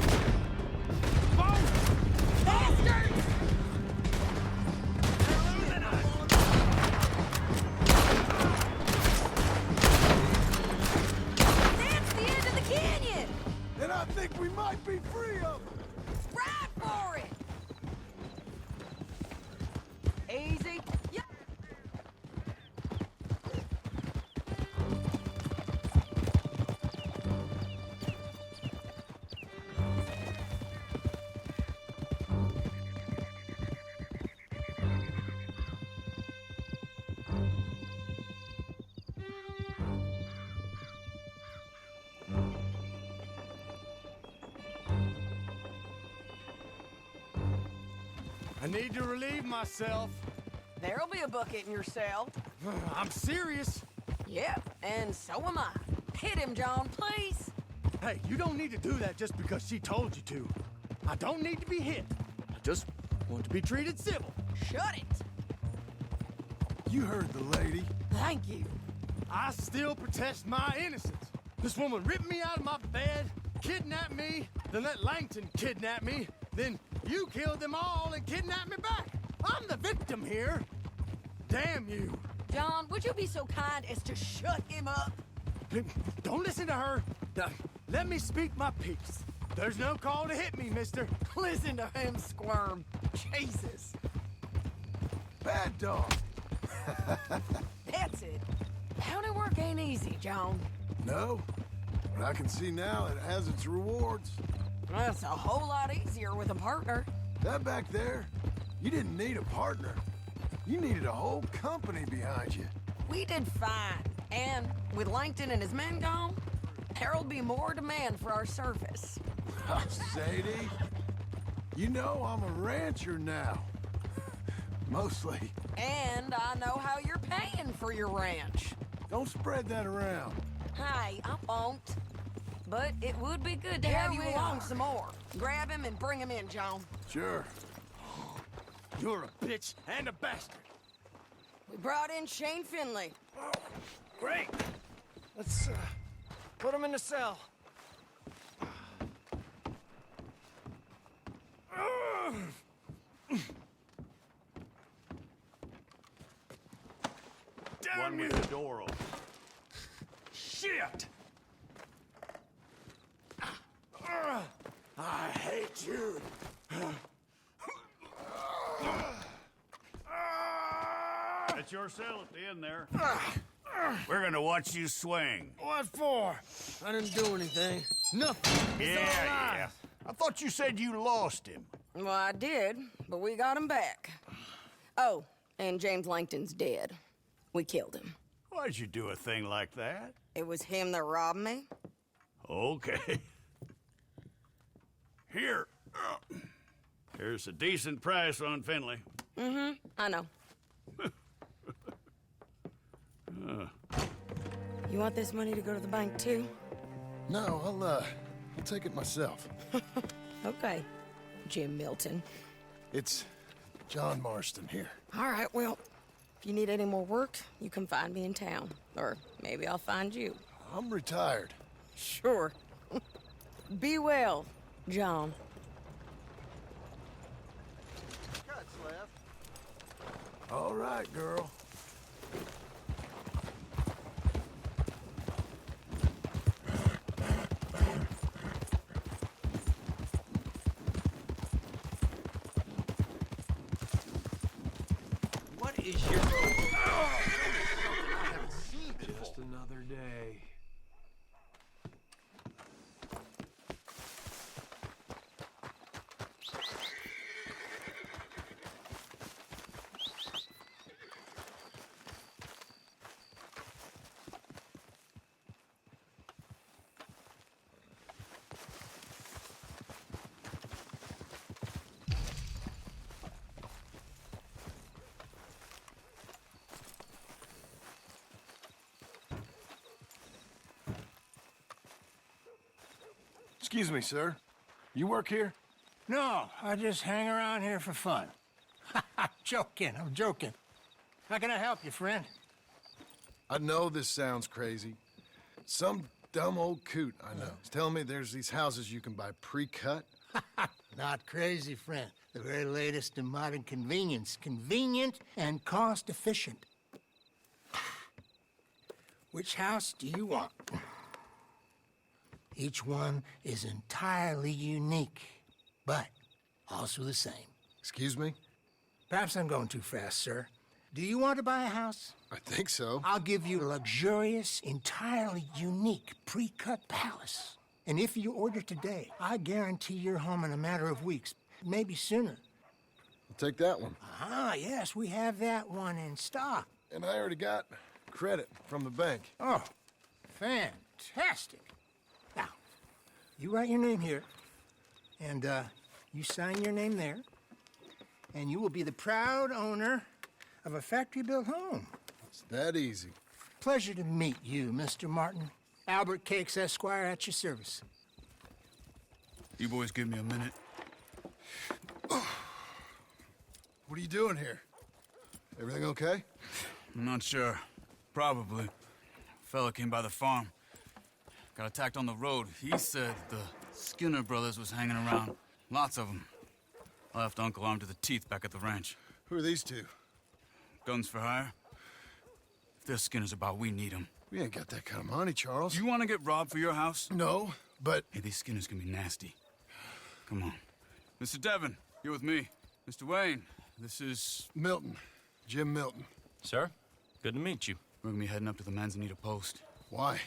bastards! That's the end of the canyon! And I think we might be free of them. Ride for it! Easy. Yeah. I need to relieve myself. There'll be a bucket in your cell. I'm serious. Yep, and so am I. Hit him, John, please. Hey, you don't need to do that just because she told you to. I don't need to be hit. I just want to be treated civil. Shut it. You heard the lady. Thank you. I still protest my innocence. This woman ripped me out of my bed, kidnapped me, then let Langton kidnap me, then you killed them all and kidnapped me back. I'm the victim here. Damn you. John, would you be so kind as to shut him up? Don't listen to her. Let me speak my piece. There's no call to hit me, mister. Listen to him squirm. Jesus. Bad dog. That's it. County work ain't easy, John. No, but I can see now it has its rewards. That's a whole lot easier with a partner. That back there, You didn't need a partner. You needed a whole company behind you. We did fine. And with Langton and his men gone, there'll be more demand for our service. Sadie, you know I'm a rancher now. Mostly. And I know how you're paying for your ranch. Don't spread that around. Hey, I won't. But it would be good to have you along some more. Grab him and bring him in, John. Sure. You're a bitch and a bastard. We brought in Shane Finley. Oh, great. Let's put him in the cell. One with the door open. Shit! I hate you. That's your cell at the end there. We're gonna watch you swing. What for? I didn't do anything. Nothing. It's all Yeah. I thought you said you lost him. Well, I did, but we got him back. Oh, and James Langton's dead. We killed him. Why'd you do a thing like that? It was him that robbed me. Okay. Here. Here's a decent price on Finley. Mm-hmm, I know. You want this money to go to the bank, too? No, I'll take it myself. Okay, Jim Milton. It's John Marston here. All right, well, if you need any more work, you can find me in town. Or maybe I'll find you. I'm retired. Sure. Be well, John. Cuts left. All right, girl. What is your... Just another day. Excuse me, sir. You work here? No, I just hang around here for fun. I'm joking. How can I help you, friend? I know this sounds crazy. Some dumb old coot I know is telling me there's these houses you can buy pre-cut. Not crazy, friend. The very latest in modern convenience. Convenient and cost-efficient. Which house do you want? Each one is entirely unique, but also the same. Excuse me? Perhaps I'm going too fast, sir. Do you want to buy a house? I think so. I'll give you a luxurious, entirely unique pre-cut palace. And if you order today, I guarantee you're home in a matter of weeks, maybe sooner. I'll take that one. Ah, yes, we have that one in stock. And I already got credit from the bank. Oh, fantastic. Now, you write your name here, and you sign your name there, and you will be the proud owner of a factory-built home. It's that easy. Pleasure to meet you, Mr. Martin. Albert Cakes, Esquire, at your service. You boys give me a minute. What are you doing here? Everything okay? I'm not sure. Probably. Fella came by the farm. Got attacked on the road. He said the Skinner brothers was hanging around. Lots of them. I left Uncle armed to the teeth back at the ranch. Who are these two? Guns for hire. If they're Skinner's about, we need them. We ain't got that kind of money, Charles. You want to get robbed for your house? No, but... Hey, these Skinners can be nasty. Come on. Mr. Devon, you're with me. Mr. Wayne, this is... Milton. Jim Milton. Sir, good to meet you. We're gonna be heading up to the Manzanita post. Why?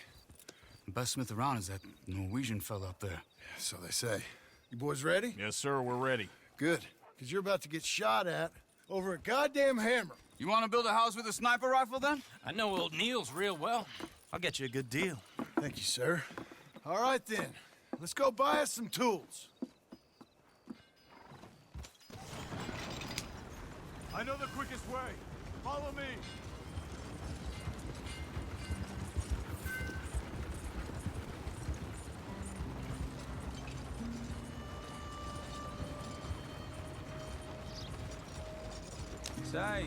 The best smith around is that Norwegian fella up there. So they say. You boys ready? Yes, sir, we're ready. Good. Because you're about to get shot at over a goddamn hammer. You want to build a house with a sniper rifle, then? I know old Neil's real well. I'll get you a good deal. Thank you, sir. All right, then. Let's go buy us some tools. I know the quickest way. Follow me. Say,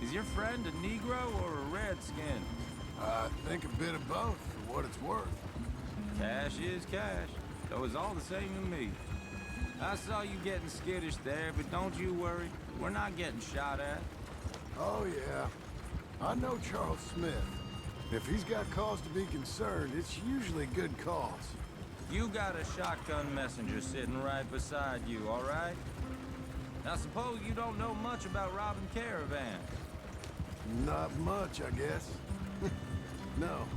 is your friend a Negro or a Redskin? I think a bit of both, for what it's worth. Cash is cash, so it's all the same to me. I saw you getting skittish there, but don't you worry. We're not getting shot at. Oh, yeah. I know Charles Smith. If he's got cause to be concerned, it's usually good cause. You got a shotgun messenger sitting right beside you, all right? Now, suppose you don't know much about robbing caravans. Not much, I guess. No.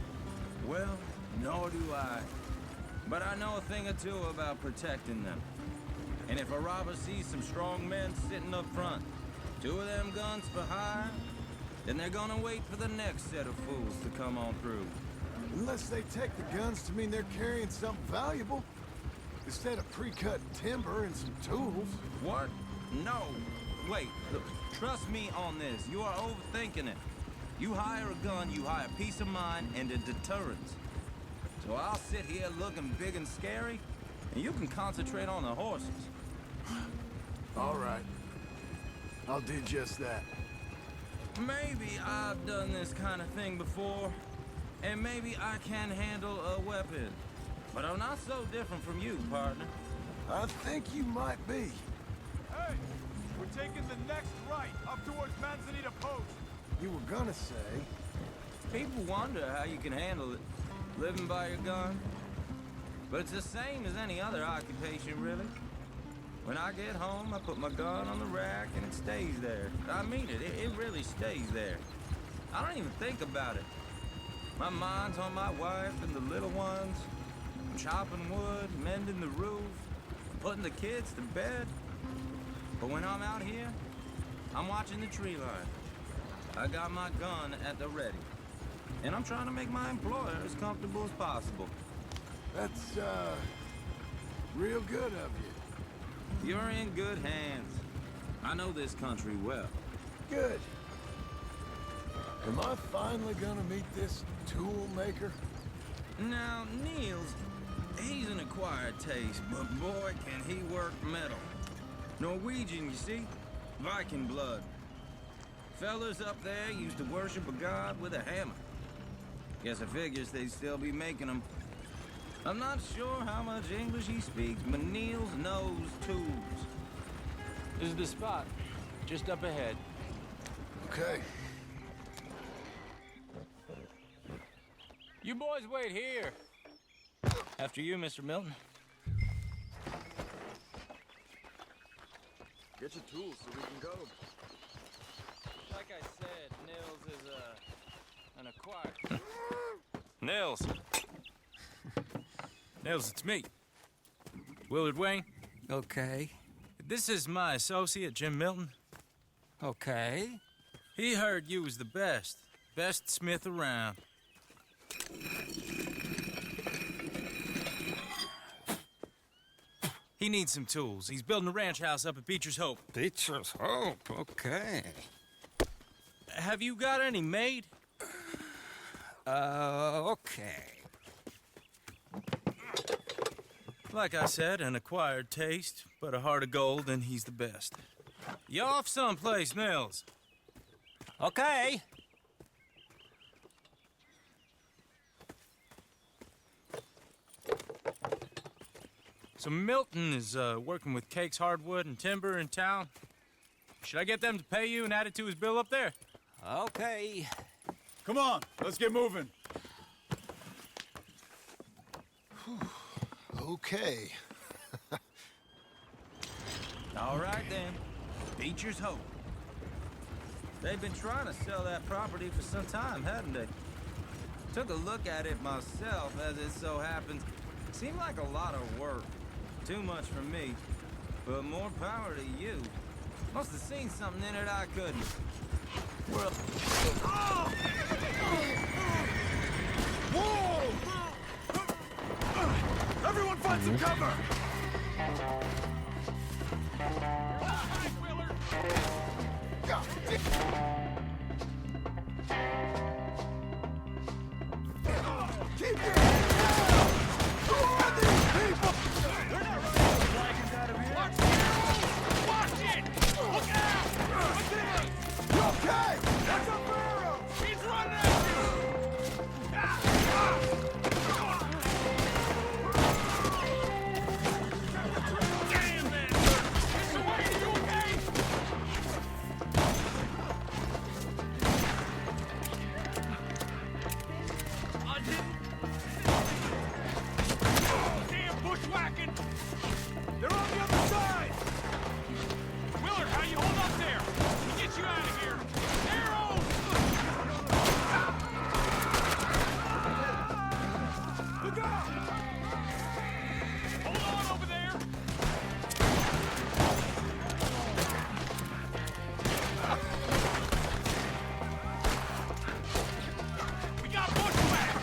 Well, nor do I. But I know a thing or two about protecting them. And if a robber sees some strong men sitting up front, 2 of them guns behind, then they're gonna wait for the next set of fools to come on through. Unless they take the guns to mean they're carrying something valuable. Instead of pre-cut timber and some tools. What? No. Wait, look, trust me on this. You are overthinking it. You hire a gun, you hire peace of mind and a deterrence. So I'll sit here looking big and scary, and you can concentrate on the horses. All right. I'll do just that. Maybe I've done this kind of thing before, and maybe I can handle a weapon. But I'm not so different from you, partner. I think you might be. Hey! We're taking the next right, up towards Manzanita Post. You were gonna say. People wonder how you can handle it, living by your gun. But it's the same as any other occupation, really. When I get home, I put my gun on the rack and it stays there. I mean it, it really stays there. I don't even think about it. My mind's on my wife and the little ones. I'm chopping wood, mending the roof, putting the kids to bed. But when I'm out here, I'm watching the tree line. I got my gun at the ready. And I'm trying to make my employer as comfortable as possible. That's, real good of you. You're in good hands. I know this country well. Good. Am I finally gonna meet this tool maker? Now, Niels, he's an acquired taste, but boy, can he work metal. Norwegian, you see? Viking blood. Fellas up there used to worship a god with a hammer. Guess I figures they'd still be making them. I'm not sure how much English he speaks, but Niels knows tools. This is the spot, just up ahead. Okay. You boys wait here. After you, Mr. Milton. Get your tools so we can go. Like I said, Nils is an acquired. Nils. Nils, it's me. Willard Wayne. Okay. This is my associate, Jim Milton. Okay. He heard you was the best. Best smith around. He needs some tools. He's building a ranch house up at Beecher's Hope. Beecher's Hope, okay. Have you got any made? Okay. Like I said, an acquired taste, but a heart of gold, and he's the best. You off someplace, Nils? Okay. So Milton is working with Cake's Hardwood and Timber in town. Should I get them to pay you and add it to his bill up there? Okay. Come on, let's get moving. Okay. All right, then. Beecher's Hope. They've been trying to sell that property for some time, hadn't they? Took a look at it myself, as it so happens. Seemed like a lot of work. Too much for me. But more power to you. Must have seen something in it I couldn't. Well... Whoa! Everyone find some cover! Keep your head down! Who are these people? They're not running the wagons out of here. Watch it! Look out! What's in it? You okay? That's a barrel! He's running at you! Damn that! Mr. Wayne, are you okay? I didn't... Damn bushwhacking! They're on the other side! Willard, how you hold up there? We'll get you out of here! Arrows! Look out! Hold on over there! We got bushwhacked!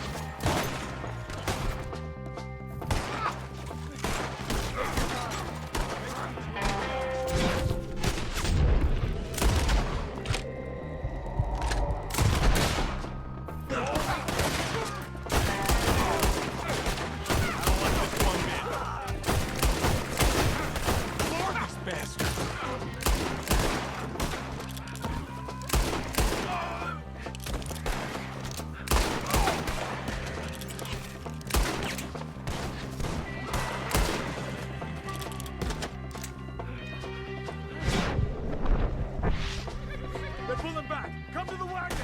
They're pulling back! Come to the wagon!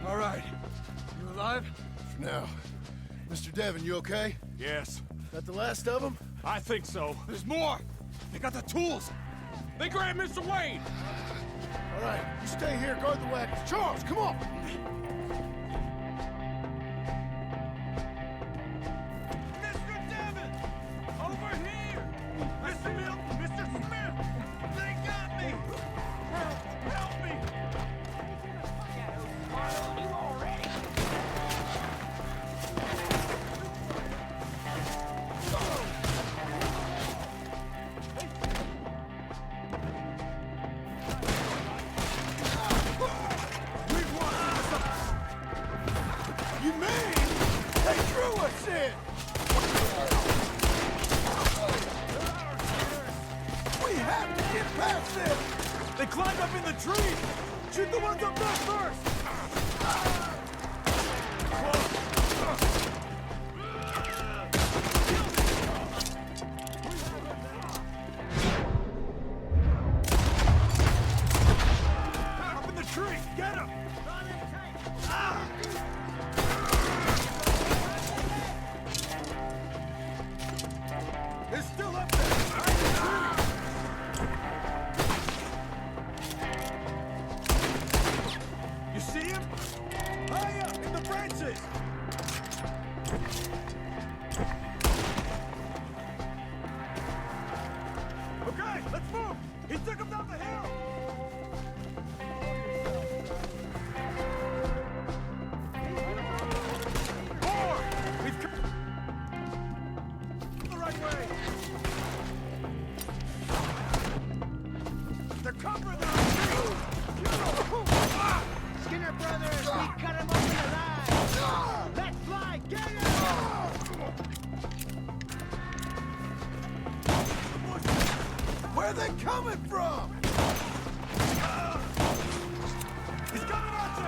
All right. You alive? For now. Mr. Devon, you okay? Yes. That the last of them? I think so. There's more! They got the tools! They grabbed Mr. Wayne! All right, you stay here, guard the wagons. Charles, come on! Mr. Devon! Over here! Mr. Milton! Mr. Smith! They got me! Help! Help me! You already? You mean they drew us in? We have to get past them! They climbed up in the tree! Shoot the ones up there first! Up in the tree! Get him! They're still up there! Behind the tree! You see him? High up in the branches! Okay, let's move! He took him down the hill! More! We've come the right way! They're covering the retreat! Skinner brothers, we cut him open alive! Let's fly! Get him! Where are they coming from? He's coming at you!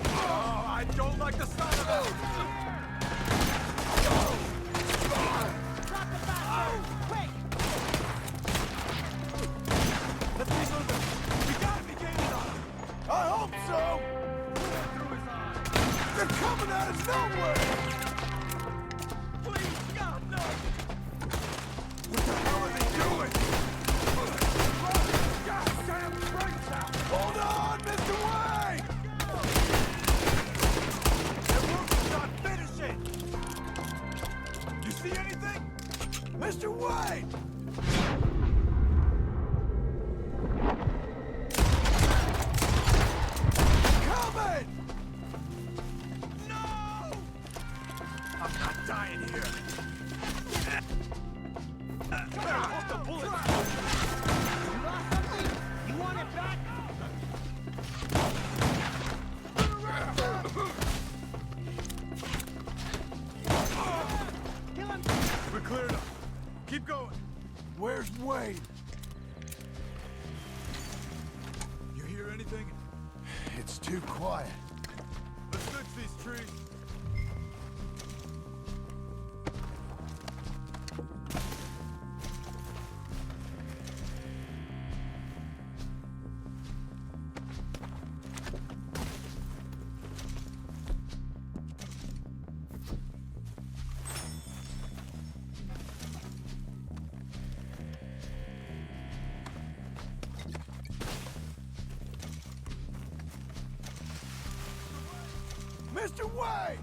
Oh, I don't like the sound of that! Drop the bastard! Quick! Let's be moving! We gotta be gaining on him! I hope so! They're coming out of nowhere! Please, God, no! What the hell are they doing? We're cleared up. Keep going. Where's Wade? You hear anything? It's too quiet. Let's fix these trees. Mr. Wade!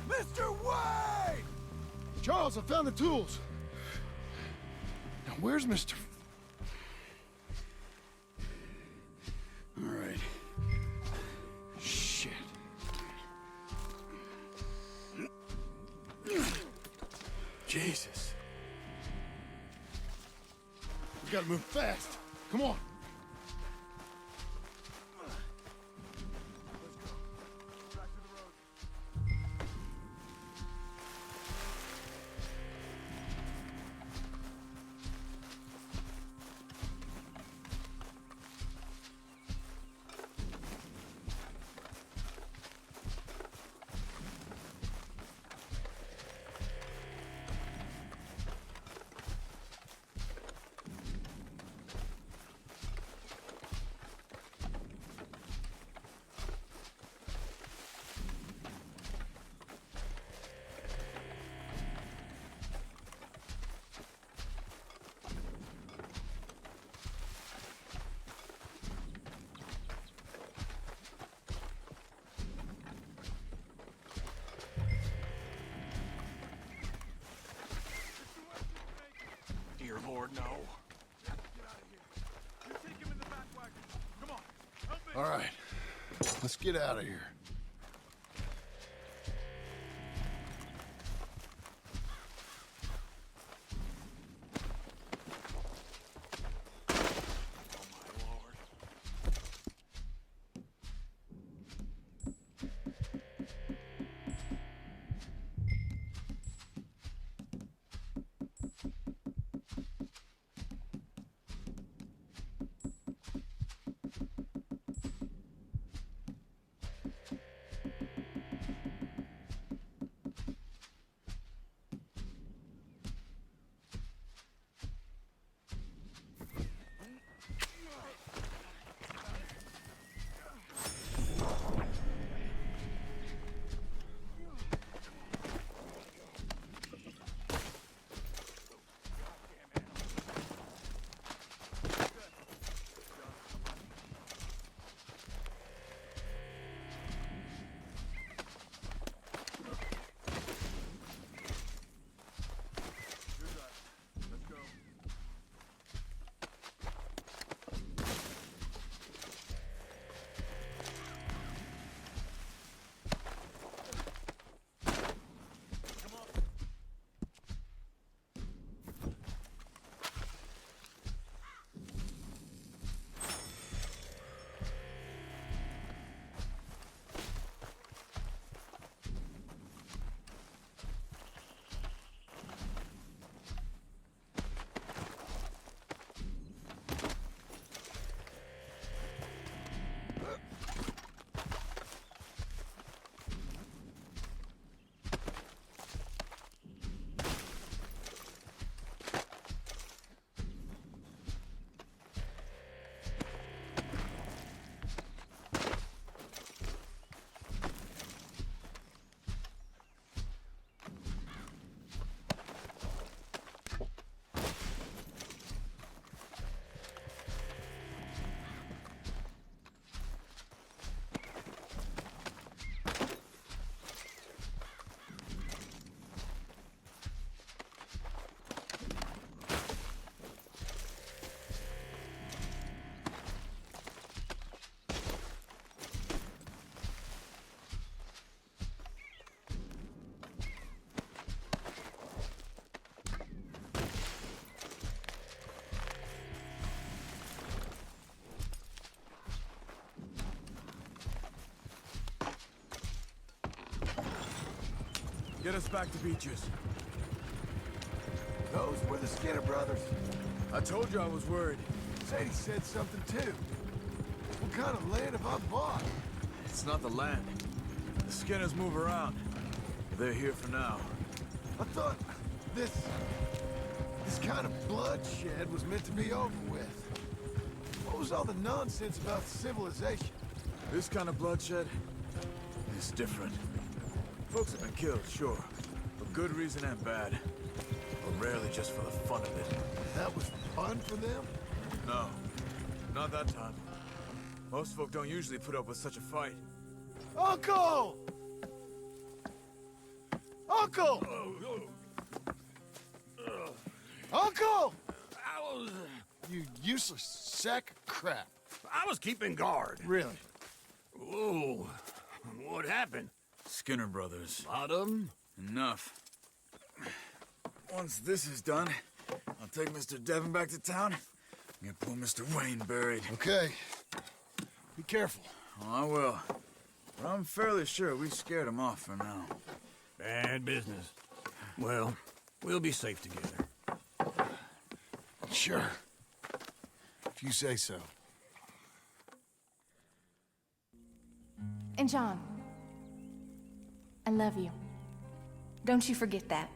Mr. Wade! Charles, I found the tools. Now, where's Mr. All right. Shit. Jesus. We gotta move fast. Come on. Dear Lord, no. Get out of here. You take him in the back wagon. Come on. Help me. All right. Let's get out of here. Get us back to Beaches. Those were the Skinner brothers. I told you I was worried. Sadie said something too. What kind of land have I bought? It's not the land. The Skinners move around. They're here for now. I thought this kind of bloodshed was meant to be over with. What was all the nonsense about civilization? This kind of bloodshed is different. Folks have been killed, sure. For good reason and bad. But rarely just for the fun of it. That was fun for them? No. Not that time. Most folk don't usually put up with such a fight. Uncle! Uncle! Uncle! You useless sack of crap. I was keeping guard. Really? Whoa. What happened? Skinner brothers. Lot of them? Enough. Once this is done, I'll take Mr. Devon back to town and get poor Mr. Wayne buried. Okay. Be careful. Oh, I will. But I'm fairly sure we scared him off for now. Bad business. Well, we'll be safe together. Sure. If you say so. And John, I love you. Don't you forget that.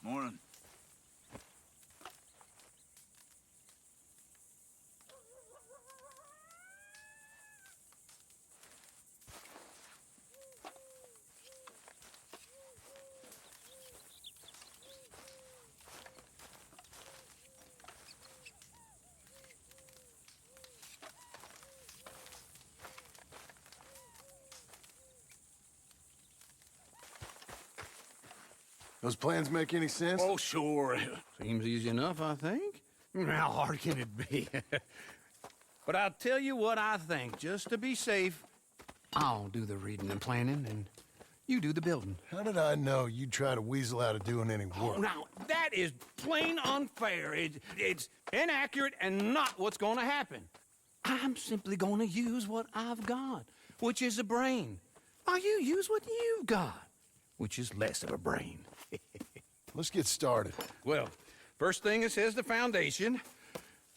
Morning. Those plans make any sense? Oh, sure. Seems easy enough, I think. How hard can it be? But I'll tell you what I think. Just to be safe, I'll do the reading and planning, and you do the building. How did I know you'd try to weasel out of doing any work? Oh, now, that is plain unfair. It's inaccurate and not what's going to happen. I'm simply going to use what I've got, which is a brain. Now, you use what you've got, which is less of a brain. Let's get started. Well, first thing it says the foundation,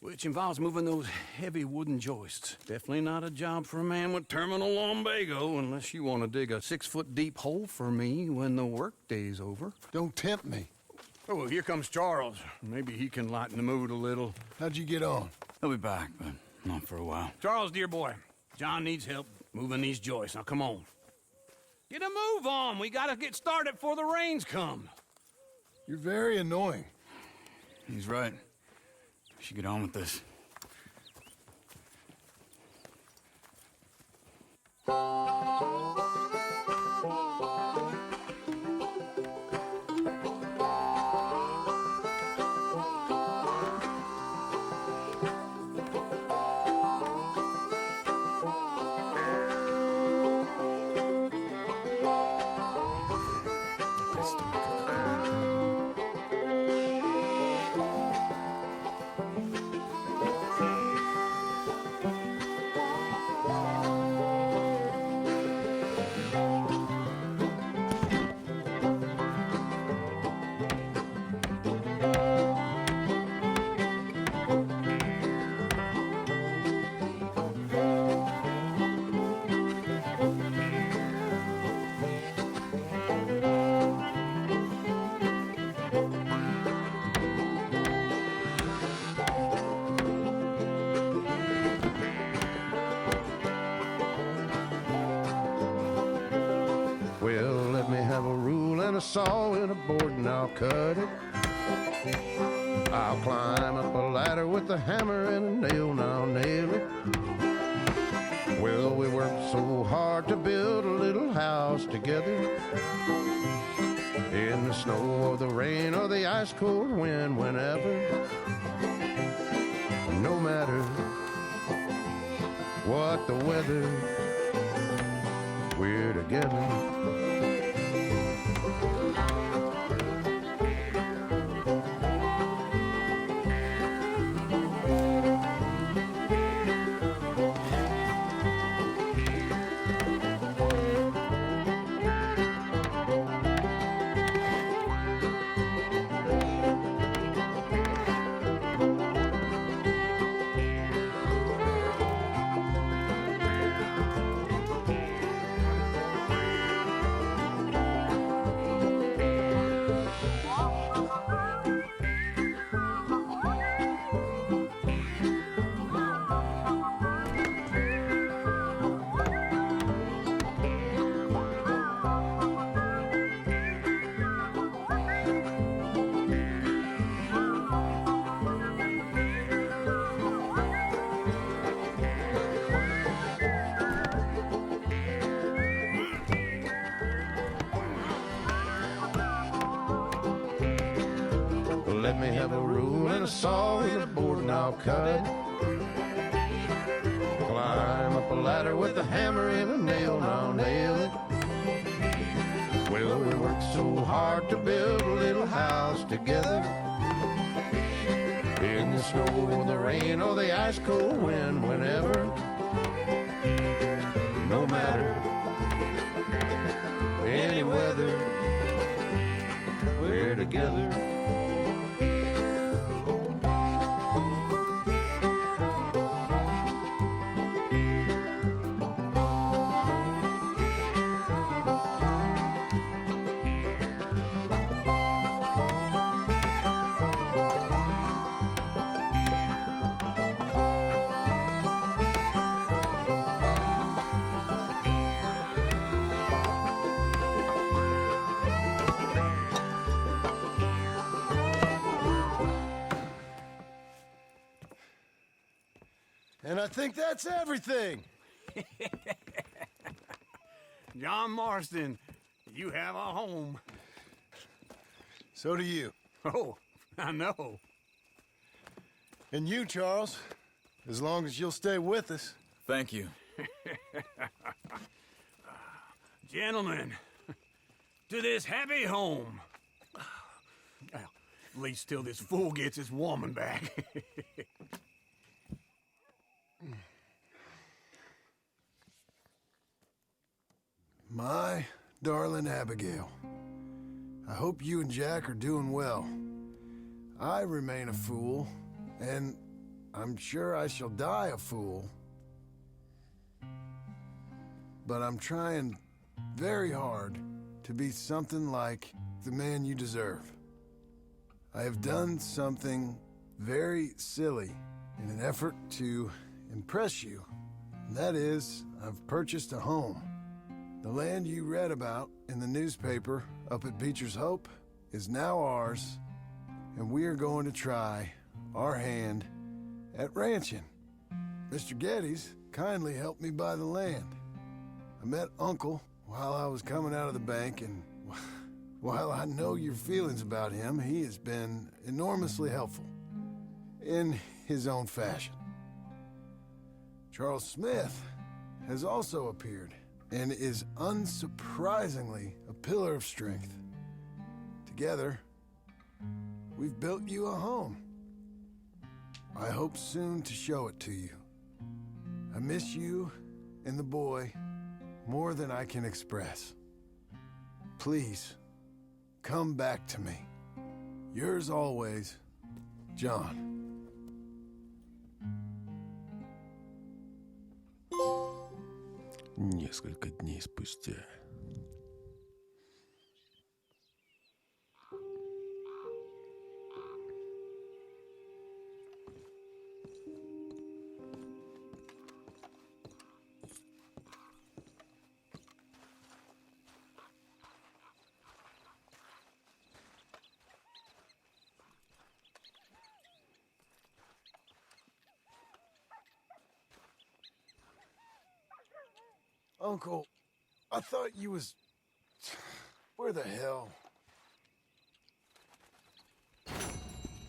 which involves moving those heavy wooden joists. Definitely not a job for a man with terminal lumbago unless you want to dig a 6-foot deep hole for me when the workday's over. Don't tempt me. Oh, well, here comes Charles. Maybe he can lighten the mood a little. How'd you get on? He'll be back, but not for a while. Charles, dear boy, John needs help moving these joists. Now, come on. Get a move on. We gotta get started before the rains come. You're very annoying. He's right. We should get on with this. and a saw and a board and I'll cut it. I'll climb up a ladder with a hammer and a nail and I'll nail it. Well, we worked so hard to build a little house together. In the snow or the rain or the ice cold wind, whenever. No matter what the weather, we're together. Let me have a rule and a saw and a board and I'll cut it. Climb up a ladder with a hammer and a nail and I'll nail it. Well, we worked so hard to build a little house together. In the snow or the rain or the ice cold wind, whenever. No matter any weather, we're together. And I think that's everything. John Marston, you have a home. So do you. Oh, I know. And you, Charles, as long as you'll stay with us. Thank you. Gentlemen, to this happy home. Well, at least till this fool gets his woman back. My darling Abigail, I hope you and Jack are doing well. I remain a fool, and I'm sure I shall die a fool. But I'm trying very hard to be something like the man you deserve. I have done something very silly in an effort to impress you. And that is, I've purchased a home. The land you read about in the newspaper up at Beecher's Hope is now ours, and we are going to try our hand at ranching. Mr. Geddes kindly helped me buy the land. I met Uncle while I was coming out of the bank, and while I know your feelings about him, he has been enormously helpful in his own fashion. Charles Smith has also appeared and is unsurprisingly a pillar of strength. Together, we've built you a home. I hope soon to show it to you. I miss you and the boy more than I can express. Please, come back to me. Yours always, John. Несколько дней спустя. Uncle, I thought you was... Where the hell?